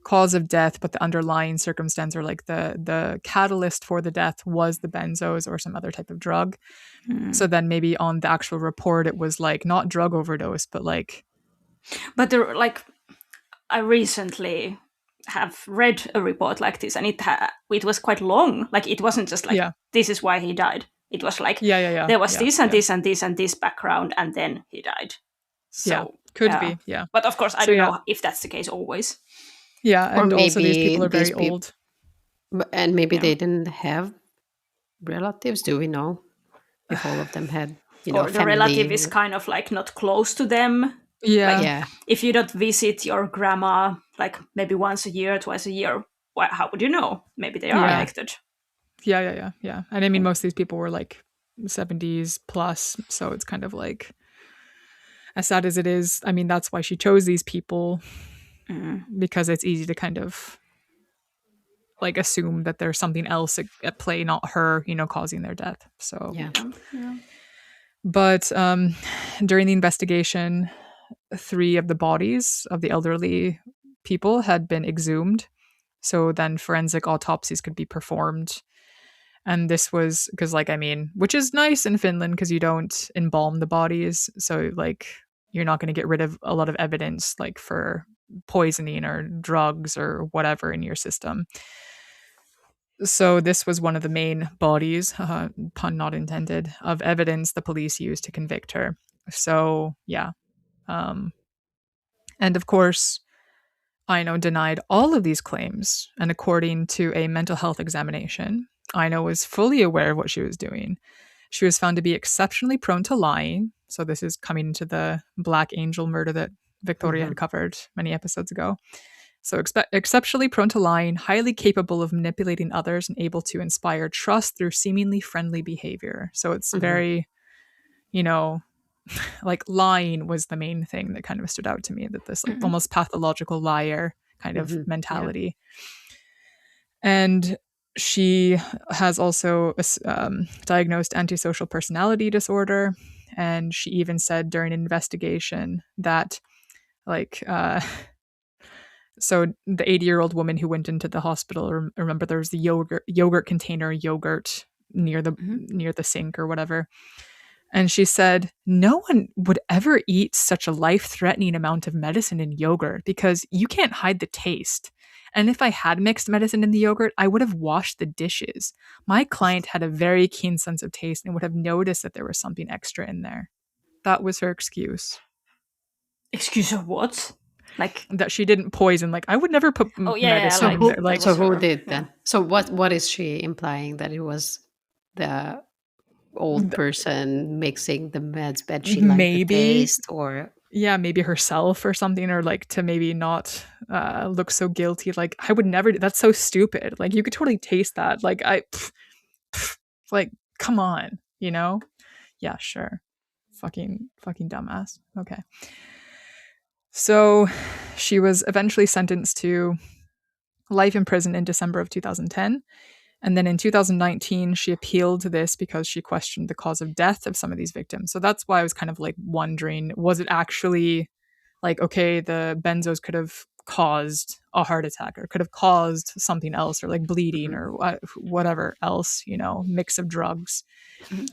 cause of death, but the underlying circumstance or like the catalyst for the death was the benzos or some other type of drug. So then maybe on the actual report it was like not drug overdose, but like. But I recently have read a report like this, and it was quite long. Like it wasn't just like this is why he died. It was like there was this and this and this and this background, and then he died. So could be. Yeah, but of course I don't know if that's the case always. Yeah, and also these people are very old, and maybe they didn't have relatives. Do we know if all of them had? Or the relative is kind of like not close to them. Yeah. Like, if you don't visit your grandma like maybe once a year, twice a year, how would you know? Maybe they are affected. Yeah. And I mean, most of these people were like 70s plus, so it's kind of like, as sad as it is, I mean, that's why she chose these people, because it's easy to kind of like assume that there's something else at play, not her, causing their death. So yeah. But during the investigation, 3 of the bodies of the elderly people had been exhumed. So then forensic autopsies could be performed. And this was because, like, I mean, which is nice in Finland because you don't embalm the bodies. So, like, you're not going to get rid of a lot of evidence, like, for poisoning or drugs or whatever in your system. So this was one of the main bodies, pun not intended, of evidence the police used to convict her. So, yeah. And of course, Aino denied all of these claims. And according to a mental health examination, Aino was fully aware of what she was doing. She was found to be exceptionally prone to lying. So this is coming into the Black Angel murder that Victoria had covered many episodes ago. So exceptionally prone to lying, highly capable of manipulating others, and able to inspire trust through seemingly friendly behavior. So it's very, like lying was the main thing that kind of stood out to me, that this like almost pathological liar kind of mentality. And she has also diagnosed antisocial personality disorder. And she even said during an investigation that like... So the 80-year-old woman who went into the hospital, remember there was the yogurt container near the sink or whatever. And she said, no one would ever eat such a life-threatening amount of medicine in yogurt because you can't hide the taste. And if I had mixed medicine in the yogurt, I would have washed the dishes. My client had a very keen sense of taste and would have noticed that there was something extra in there. That was her excuse. Excuse of what? Like that she didn't poison. Like I would never put medicine in there. Like so who did then? So what is she implying, that it was the old person mixing the meds, but she liked the taste, or maybe herself or something, or like to maybe not look so guilty. Like I would never. That's so stupid. Like you could totally taste that. Like like come on, Yeah, sure. Fucking dumbass. Okay. So she was eventually sentenced to life in prison in December of 2010. And then in 2019, she appealed this because she questioned the cause of death of some of these victims. So that's why I was kind of like wondering, was it actually like, okay, the benzos could have caused a heart attack or could have caused something else, or like bleeding or whatever else, mix of drugs.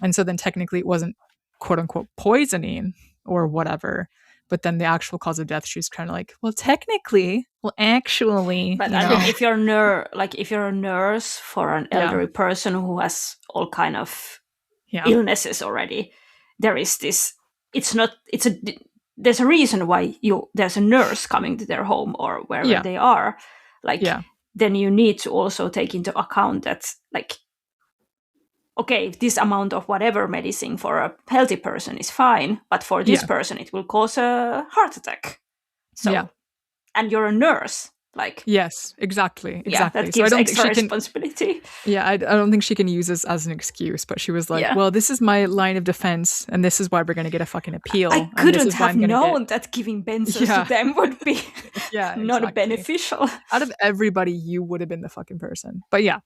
And so then technically it wasn't quote unquote poisoning or whatever. But then the actual cause of death, she's kind of like, well, technically, actually. But I think if you're a nurse for an elderly person who has all kind of illnesses already, there is this. There's a reason why there's a nurse coming to their home or wherever they are. Then you need to also take into account that, like, okay, this amount of whatever medicine for a healthy person is fine, but for this person, it will cause a heart attack. So, and you're a nurse. Like, yes, exactly. that gives extra responsibility. I don't think she can use this as an excuse, but she was like, well, this is my line of defense, and this is why we're going to get a fucking appeal. I couldn't have known that giving benzos to them would be not beneficial. Out of everybody, you would have been the fucking person. But yeah.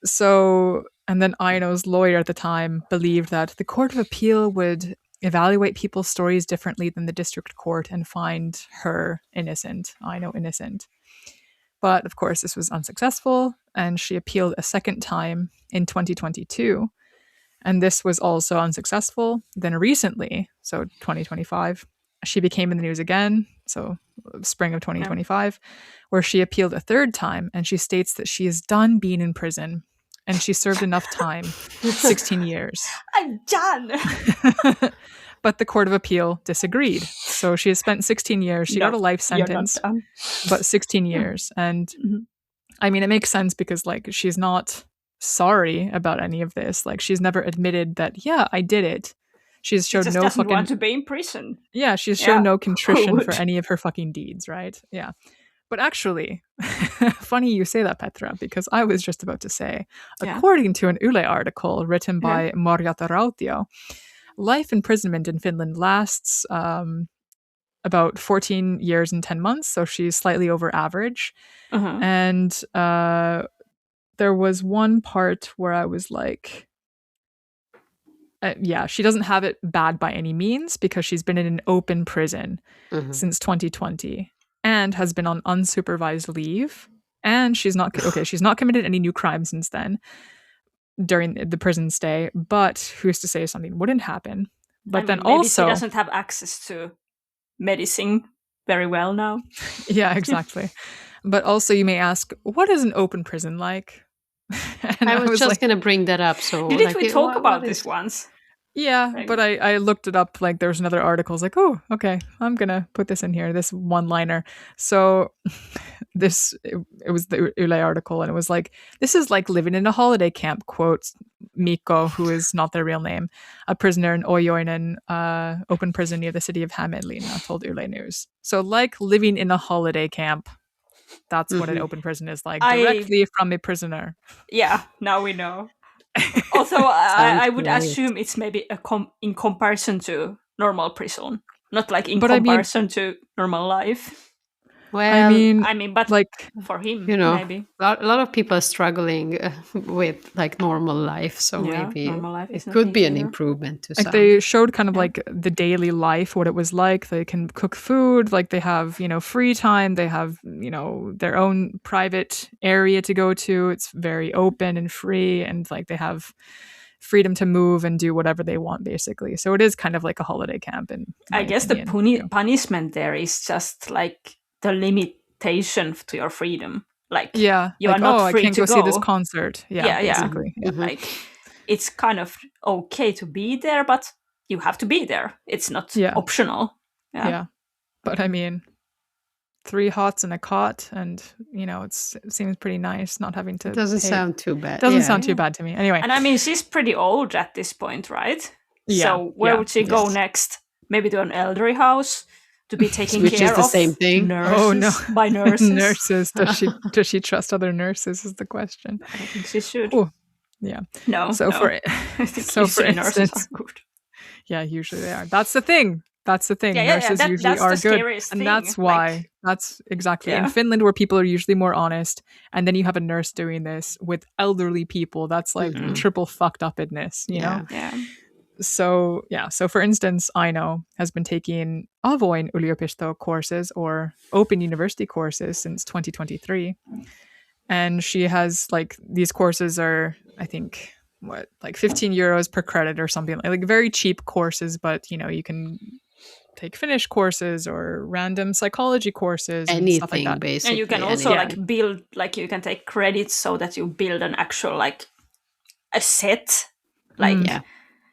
So, and then Aino's lawyer at the time believed that the Court of Appeal would evaluate people's stories differently than the district court and find her innocent, Aino innocent. But of course, this was unsuccessful, and she appealed a second time in 2022. And this was also unsuccessful. Then recently, so 2025, she became in the news again, so spring of 2025, where she appealed a third time, and she states that she is done being in prison, and she served enough time, 16 years. I'm done! But the Court of Appeal disagreed. So she has spent 16 years. She got a life sentence, but 16 years. And I mean, it makes sense because like she's not sorry about any of this. Like she's never admitted that, yeah, I did it. She's showed no doesn't want to be in prison. Yeah, she's shown no contrition for any of her fucking deeds, right? Yeah. But actually, funny you say that, Petra, because I was just about to say, according to an Yle article written by Marjatta Rautio, life imprisonment in Finland lasts about 14 years and 10 months, so she's slightly over average. And there was one part where I was like, she doesn't have it bad by any means because she's been in an open prison since 2020 and has been on unsupervised leave. And she's not committed any new crimes since then during the prison stay. But who's to say something wouldn't happen? But then maybe also, she doesn't have access to medicine very well now. Yeah, exactly. But also, you may ask, what is an open prison like? And I was just going to bring that up. So didn't we talk about this once? Yeah, but I looked it up. Like, there was another article. I was like, oh, okay, I'm going to put this in here, this one-liner. So it was the Yle article, and it was like, this is like living in a holiday camp, quotes Mikko, who is not their real name, a prisoner in Ojoinen, open prison near the city of Hämeenlinna, told Yle News. So like living in a holiday camp. That's what an open prison is like, directly from a prisoner. Yeah, now we know. Also, I would assume it's maybe in comparison to normal prison, not like in comparison to normal life. Well, I mean, but like for him, maybe a lot of people are struggling with like normal life, so maybe it could be an improvement to some. They showed kind of like the daily life, what it was like. They can cook food, like they have, free time. They have, their own private area to go to. It's very open and free, and like they have freedom to move and do whatever they want, basically. So it is kind of like a holiday camp. And I guess the punishment there is just like the limitation to your freedom. Like, you are not free I can't to go see this concert. Basically. Like, it's kind of okay to be there, but you have to be there. It's not optional. Yeah. But I mean, 3 hots and a cot, and it seems pretty nice not having to. It doesn't sound too bad. Doesn't sound too bad to me. Anyway, and I mean, she's pretty old at this point, right? Yeah. So where would she go next? Maybe to an elderly house to be taken Which care is the same thing. Nurses, oh no, by nurses. Nurses. Does she trust other nurses? Is the question. I think she should. Ooh. Yeah. No. So for instance, nurses are good. Yeah, usually they are. That's the thing. Yeah, nurses usually are good, and that's why. That's exactly in Finland, where people are usually more honest, and then you have a nurse doing this with elderly people. That's like triple fucked upness, you know. Yeah. So for instance, Aino has been taking avoin yliopisto courses or open university courses since 2023, and she has like these courses are, I think, like 15 euros per credit or something, like very cheap courses, but you can take Finnish courses or random psychology courses, anything and stuff like that. Basically. And you can also like build, like you can take credits so that you build an actual like a set, like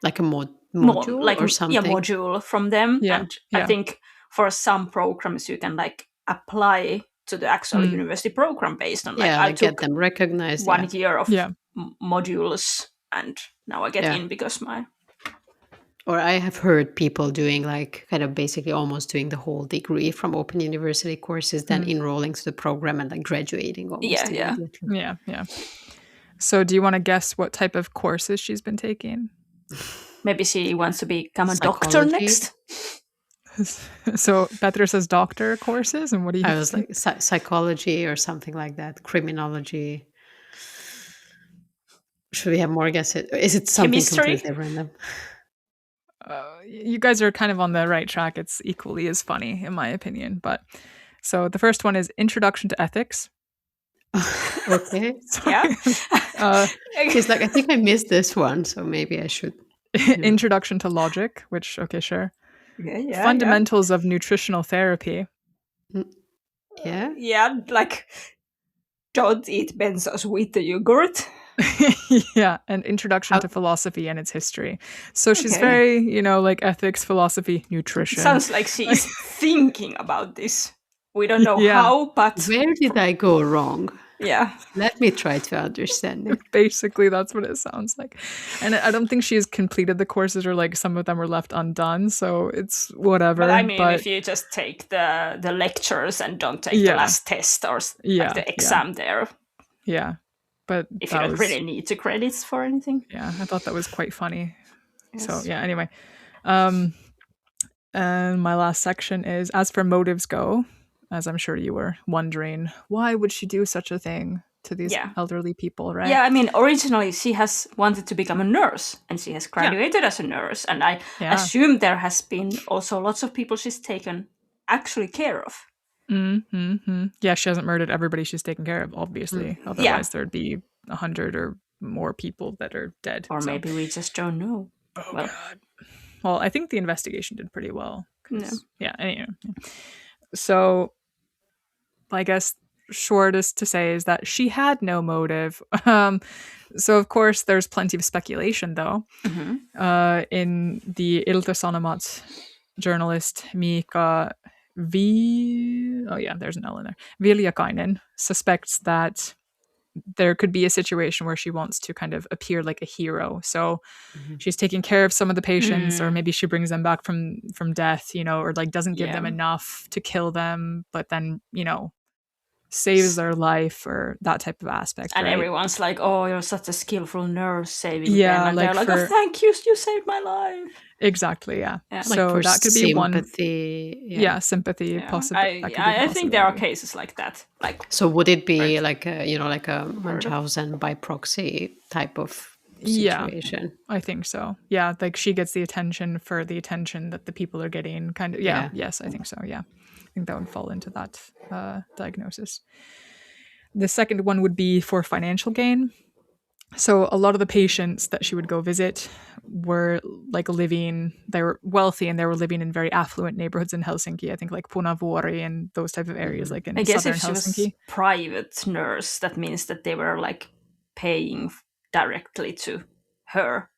like a module like, or something. Yeah, module from them. And I think for some programs you can like apply to the actual university program based on like I get them recognized. 1 year of modules, and now I get in because my Or I have heard people doing like kind of basically almost doing the whole degree from Open University courses, then enrolling to the program and like graduating almost Yeah. immediately. Yeah. So do you want to guess what type of courses she's been taking? Maybe she wants to become a doctor Psychology. next. So Petra says doctor courses, and what do you I was think? like psychology or something like that, criminology. Should we have more guesses? Is it something Chemistry? completely random? You guys are kind of on the right track. It's equally as funny, in my opinion. But so the first one is Introduction to Ethics. Okay. Yeah. She's like, I think I missed this one, so maybe I should. Introduction to Logic, which, okay, sure. Yeah. Fundamentals of Nutritional Therapy. Yeah. Yeah, like don't eat benzos with the yogurt. Yeah, and Introduction to Philosophy and its History. So she's very, like ethics, philosophy, nutrition. Sounds like she is thinking about this. We don't know how, but where did I go wrong? Yeah. Let me try to understand it. Basically, that's what it sounds like. And I don't think she has completed the courses, or like some of them were left undone. So it's whatever. But I mean, if you just take the lectures and don't take the last test or like the exam there. Yeah. But if you don't really need the credits for anything. Yeah, I thought that was quite funny. Yes. So yeah, anyway. And my last section is, as for motives go, as I'm sure you were wondering, why would she do such a thing to these elderly people, right? Yeah, I mean, originally she has wanted to become a nurse, and she has graduated as a nurse. And I assume there has been also lots of people she's taken actually care of. Mm-hmm. Yeah, she hasn't murdered everybody she's taken care of, obviously. Otherwise, there'd be 100 or more people that are dead. Or maybe we just don't know. Oh, God. Well, I think the investigation did pretty well. Yeah, anyway. So, I guess shortest to say is that she had no motive. So, of course, there's plenty of speculation, though. Mm-hmm. In the Ilta-Sanomat journalist Mika there's an L in there. Viljakainen suspects that there could be a situation where she wants to kind of appear like a hero. So she's taking care of some of the patients, or maybe she brings them back from death, or like doesn't give them enough to kill them, but then, saves their life, or that type of aspect. And right? Everyone's like, "Oh, you're such a skillful nurse saving them." And they're like, "Oh, thank you, you saved my life." Exactly, yeah. So like that could be sympathy, one. Sympathy, possibly. I think there are cases like that. Like, so would it be like a Munchausen by proxy type of situation? Yeah, I think so. Yeah, like she gets the attention for the attention that the people are getting. Kind of. Yeah. Yes, I think so. Yeah, I think that would fall into that diagnosis. The second one would be for financial gain. So a lot of the patients that she would go visit were they were wealthy, and they were living in very affluent neighborhoods in Helsinki. I think like Punavuori and those type of areas, like in southern Helsinki. I guess if she was private nurse, that means that they were like paying directly to her.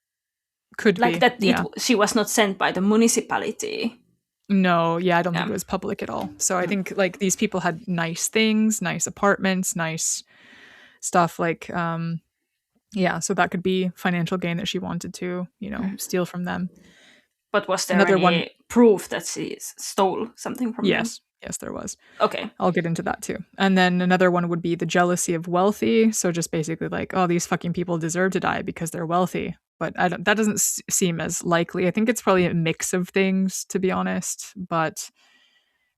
Could like be. That she was not sent by the municipality. No, I don't think it was public at all. So I think like these people had nice things, nice apartments, nice stuff like so that could be financial gain that she wanted to, steal from them. But was there any proof that she stole something from them? Yes, there was. Okay. I'll get into that too. And then another one would be the jealousy of wealthy. So just basically like, oh, these fucking people deserve to die because they're wealthy. But that doesn't seem as likely. I think it's probably a mix of things, to be honest. But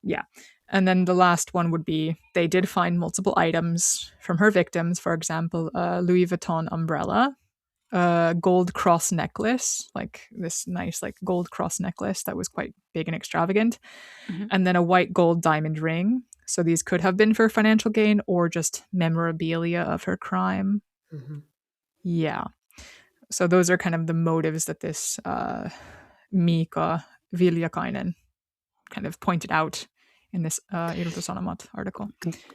yeah. And then the last one would be they did find multiple items from her victims. For example, a Louis Vuitton umbrella, a gold cross necklace, like this nice like gold cross necklace that was quite big and extravagant, and then a white gold diamond ring. So these could have been for financial gain or just memorabilia of her crime. Yeah. So those are kind of the motives that this Mika Viljakainen kind of pointed out in this Ilta-Sanomat article.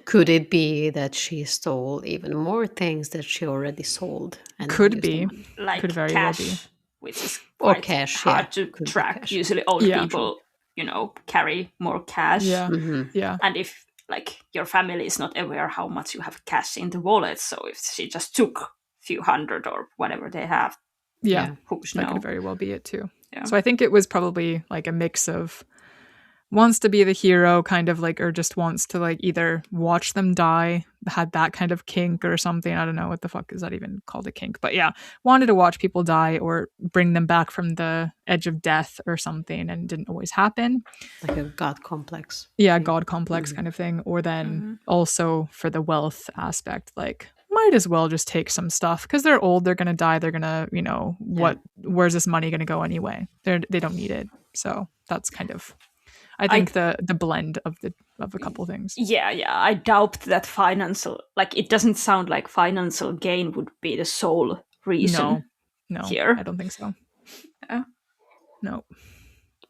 Could it be that she stole even more things that she already sold? And could be. Like could very cash, well be. Which is or cash, hard to track. Usually old people, carry more cash. Yeah. And if like your family is not aware how much you have cash in the wallet, so if she just took a few hundred or whatever they have, Yeah, Who's that now. could very well be it too. Yeah. So I think it was probably like a mix of wants to be the hero, kind of like, or just wants to like either watch them die, had that kind of kink or something. I don't know what the fuck is that even called, a kink, but yeah, wanted to watch people die or bring them back from the edge of death or something, and didn't always happen. Like a god complex. Yeah, god complex kind of thing. Or then also for the wealth aspect, like might as well just take some stuff because they're old, they're gonna die, they're gonna, where's this money gonna go anyway? They don't need it. So that's kind of, I think the blend of a couple things. Yeah, I doubt that financial, like it doesn't sound like financial gain would be the sole reason. No, here. I don't think so. Yeah. No.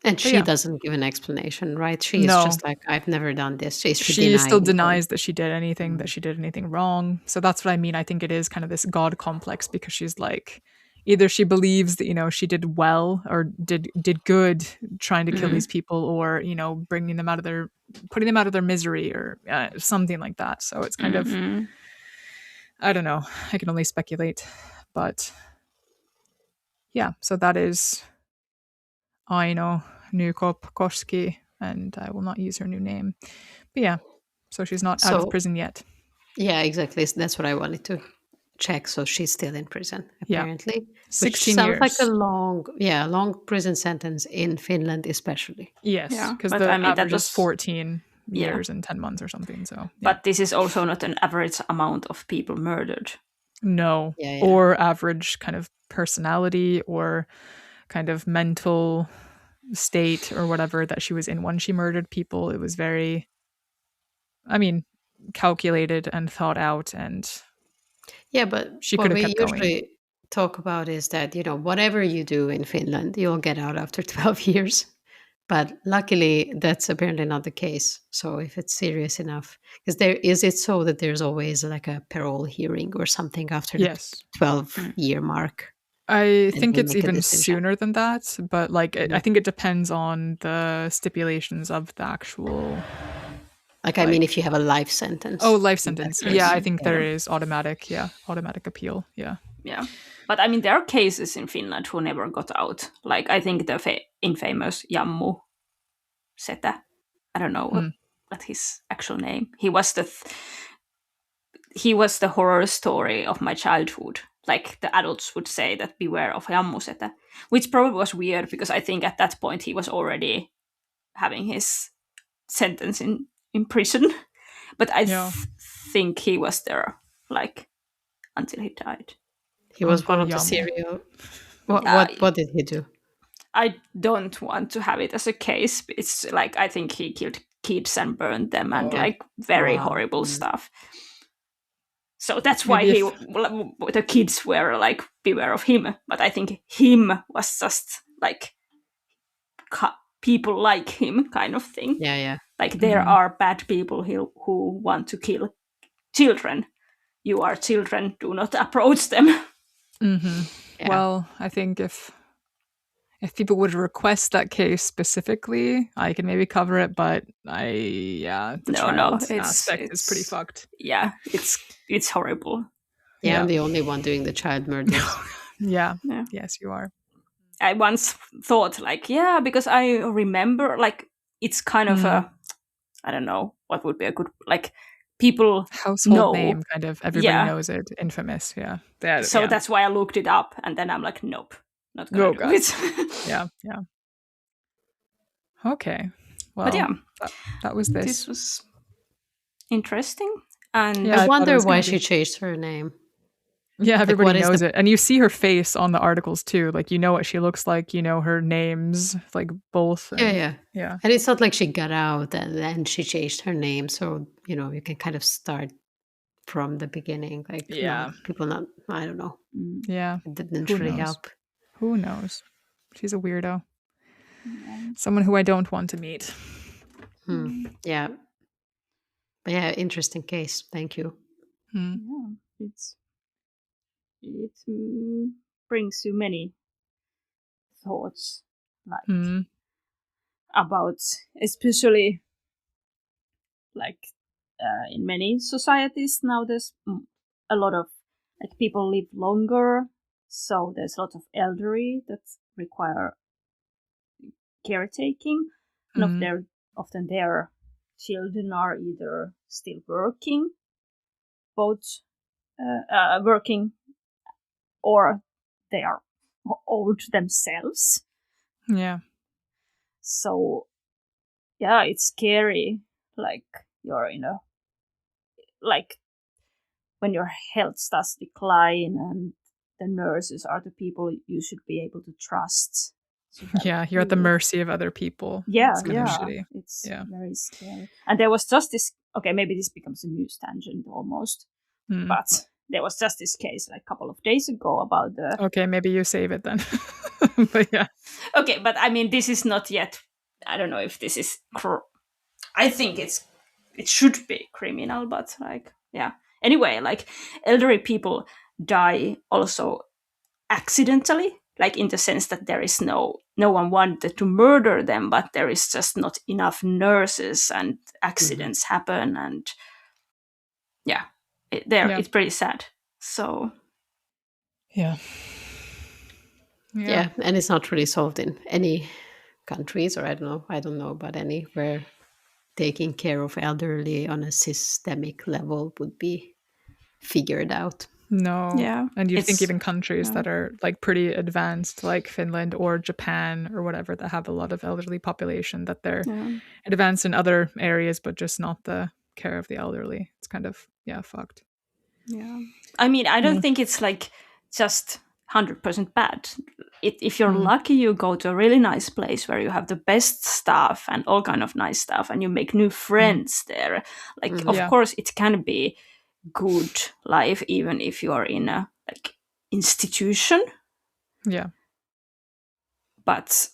And she doesn't give an explanation, right? She's just like, I've never done this. She still denies that she did anything, that she did anything wrong. So that's what I mean. I think it is kind of this god complex, because she's like, either she believes that, she did well or did good trying to kill these people, or, putting them out of their misery, or something like that. So it's kind of, I don't know. I can only speculate, but yeah. So that is Aino Nykopp-Koski, and I will not use her new name. But yeah, so she's not out of prison yet. Yeah, exactly. That's what I wanted to check. So she's still in prison, apparently. Yeah. 16 sounds years. Like a long prison sentence in Finland, especially. Yes, because the average is 14 years and 10 months or something. So, yeah. But this is also not an average amount of people murdered. No, or average kind of personality or kind of mental state or whatever that she was in when she murdered people. It was very, calculated and thought out, and but she what could have we kept usually going. talk about is that, whatever you do in Finland, you'll get out after 12 years. But luckily, that's apparently not the case. So if it's serious enough, because is it so that there's always like a parole hearing or something after the 12-year mark? I think it's even sooner than that, but I think it depends on the stipulations of the actual. If you have a life sentence. Oh, life sentence. Yeah, I think there is automatic appeal. Yeah. Yeah. But there are cases in Finland who never got out. Like, I think the infamous Jammu Setä. I don't know what his actual name. He was the horror story of my childhood. Like, the adults would say that beware of Jammu Setä, which probably was weird because I think at that point he was already having his sentence in prison. But I think he was there, until he died. He was one of the serial. What did he do? I don't want to have it as a case. It's I think he killed kids and burned them and very horrible stuff. So that's why the kids were beware of him. But I think him was just people like him kind of thing. Yeah. There are bad people who want to kill children. You are children, do not approach them. Mm-hmm. Yeah. Well, I think if people would request that case specifically, I can maybe cover it, but the child aspect is pretty fucked. Yeah, it's horrible. Yeah, I'm the only one doing the child murders. Yeah. Yes, you are. I once thought because I remember it's kind of a, I don't know what would be a good people household name, kind of everybody knows it, infamous. Yeah. So that's why I looked it up, and then I'm like, nope, not gonna do it. Yeah. Okay. Well, but that was this. This was interesting, and I wonder why she changed her name. Yeah, everybody knows it. And you see her face on the articles too. What she looks like, her names, both. And, yeah. And it's not like she got out and then she changed her name. So, you can kind of start from the beginning. People not, I don't know. Yeah. It didn't really help. Who knows? She's a weirdo. Someone who I don't want to meet. Yeah. But yeah, interesting case. Thank you. Yeah, it brings you many thoughts about, especially in many societies now there's a lot of people live longer So there's a lot of elderly that require caretaking, and often their children are either still working, both working, or they are old themselves. Yeah. So yeah, it's scary. Like you're like when your health starts to decline, and the nurses are the people you should be able to trust. Yeah, you're at the mercy of other people. Yeah, it's kind of shitty. It's very scary. And there was just this. Okay, maybe this becomes a news tangent almost, but there was just this case like a couple of days ago about the. Okay, maybe you save it then. But yeah. Okay, but I mean, this is not yet. I don't know if this is. I think it should be criminal, but like, yeah. Anyway, like elderly people die also accidentally, like in the sense that there is no one wanted to murder them, but there is just not enough nurses, and accidents happen, and yeah, it's pretty sad. So yeah, and it's not really solved in any countries, or I don't know about any where taking care of elderly on a systemic level would be figured out. No. Yeah. And you think even countries that are like pretty advanced, like Finland or Japan or whatever, that have a lot of elderly population, that they're advanced in other areas, but just not the care of the elderly. It's kind of, fucked. Yeah. I mean, I don't think it's like just 100% bad. If you're lucky, you go to a really nice place where you have the best stuff and all kind of nice stuff, and you make new friends there. Like, of course, it can be good life even if you are in a like institution. Yeah. But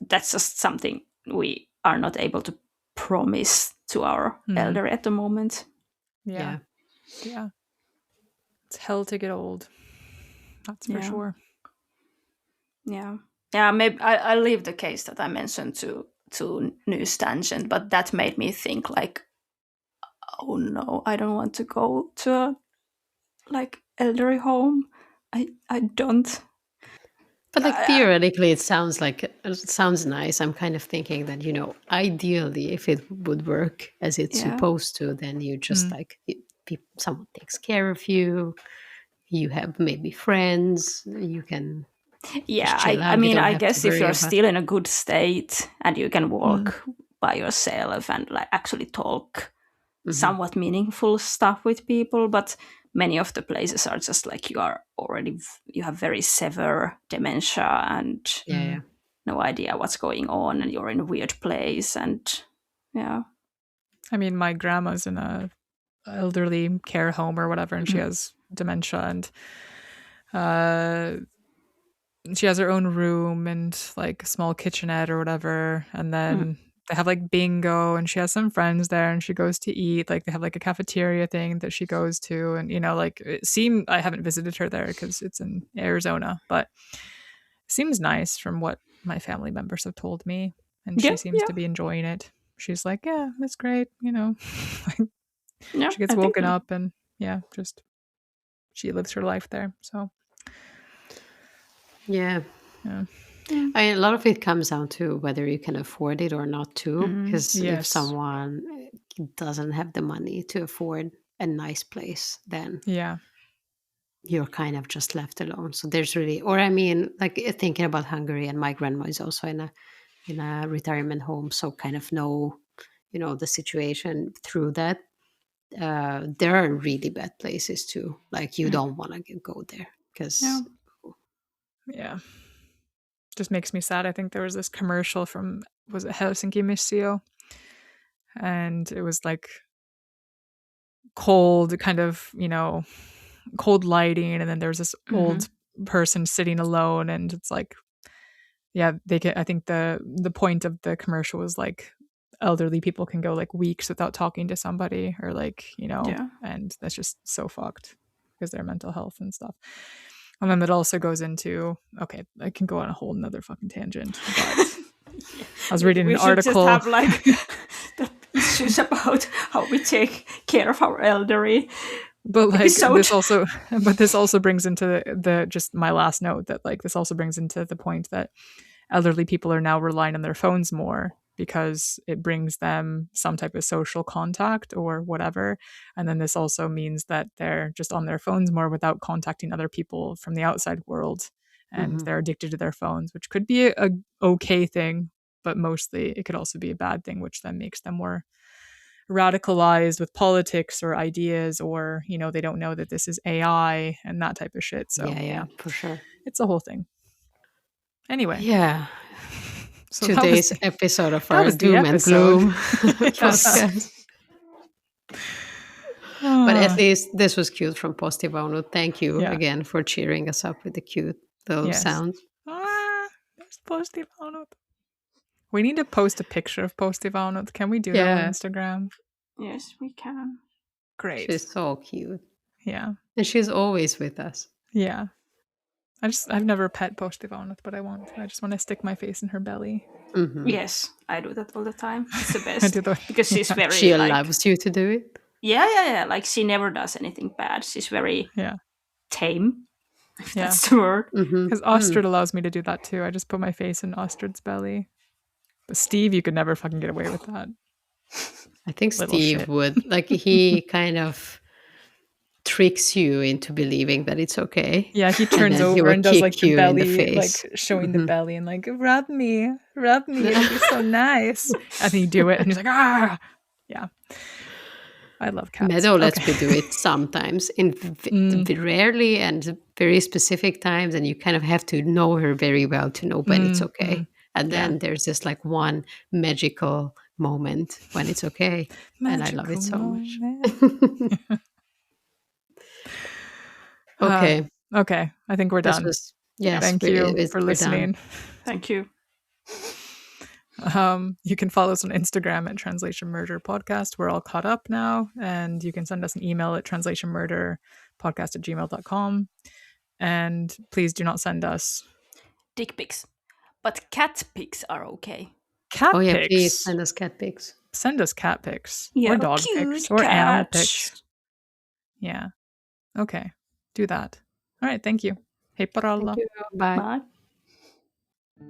that's just something we are not able to promise to our elderly at the moment. Yeah. It's hell to get old. That's for sure. Yeah. Maybe I'll leave the case that I mentioned to news tangent, but that made me think like, oh no, I don't want to go to a like elderly home. I don't. But like theoretically, it sounds nice. I'm kind of thinking that, ideally, if it would work as it's supposed to, then you just someone takes care of you. You have maybe friends. You can. Yeah, I mean, I guess if you're still in a good state and you can walk by yourself and like actually talk somewhat meaningful stuff with people, but many of the places are just like you have very severe dementia and no idea what's going on, and you're in a weird place, and I mean, my grandma's in a elderly care home or whatever, and she has dementia, and she has her own room and like a small kitchenette or whatever, and then they have like bingo, and she has some friends there, and she goes to eat. Like they have like a cafeteria thing that she goes to, and like I haven't visited her there because it's in Arizona, but it seems nice from what my family members have told me, and she seems to be enjoying it. She's like, yeah, that's great, she gets woken up and just she lives her life there. So yeah. A lot of it comes down to whether you can afford it or not too, because if someone doesn't have the money to afford a nice place, then you're kind of just left alone. So there's really, or I mean, like thinking about Hungary, and my grandma is also in a retirement home, so kind of know the situation through that. There are really bad places too, like you don't want to go there because just makes me sad. I think there was this commercial from, was it Helsinki Missio? And it was like cold, kind of, cold lighting. And then there's this old person sitting alone. And it's like, I think the point of the commercial was like, elderly people can go like weeks without talking to somebody, or like, and that's just so fucked because their mental health and stuff. And then it also goes into, okay, I can go on a whole nother fucking tangent. But I was reading an article. We should just have like the issues about how we take care of our elderly But like episode. this also brings into the just my last note that like this also brings into the point that elderly people are now relying on their phones more because it brings them some type of social contact or whatever. And then this also means that they're just on their phones more without contacting other people from the outside world. And they're addicted to their phones, which could be a okay thing, but mostly it could also be a bad thing, which then makes them more radicalized with politics or ideas, or they don't know that this is AI and that type of shit. So yeah, for sure. It's a whole thing. Anyway, yeah. So today's episode of our was the doom and episode. gloom podcast. But at least this was cute from Postivauno. Thank you again for cheering us up with the cute little sounds. There's Postivauno. We need to post a picture of Postivauno. Can we do that on Instagram? Yes, we can. Great. She's so cute. Yeah. And she's always with us. Yeah. I've never pet Postivauno, but I just want to stick my face in her belly. Mm-hmm. Yes, I do that all the time. It's the best. Because she's very she allows you to do it. Yeah. Like she never does anything bad. She's very tame. If that's the word. Because Astrid allows me to do that too. I just put my face in Astrid's belly. But Steve, you could never fucking get away with that. I think Steve would. Like he kind of tricks you into believing that it's okay. Yeah, he turns over and does like the belly, like showing the belly and like, rub me, it'll be so nice. And then you do it and he's like, ah. Yeah. I love cats. Meadow lets me do it sometimes, in rarely and very specific times, and you kind of have to know her very well to know when it's okay. And then there's just like one magical moment when it's okay. And I love it so much. Okay. Okay. I think we're done. Thank you for listening. Thank you. You can follow us on Instagram at Translation Murder Podcast. We're all caught up now. And you can send us an email at translationmurderpodcast@gmail.com. And please do not send us dick pics. But cat pics are okay. Cat pics? Please send us cat pics. Send us cat pics. Yeah, or dog pics. Or animal pics. Yeah. Okay. Do that. All right. Thank you. Hei paralla. Thank you. Bye. Bye.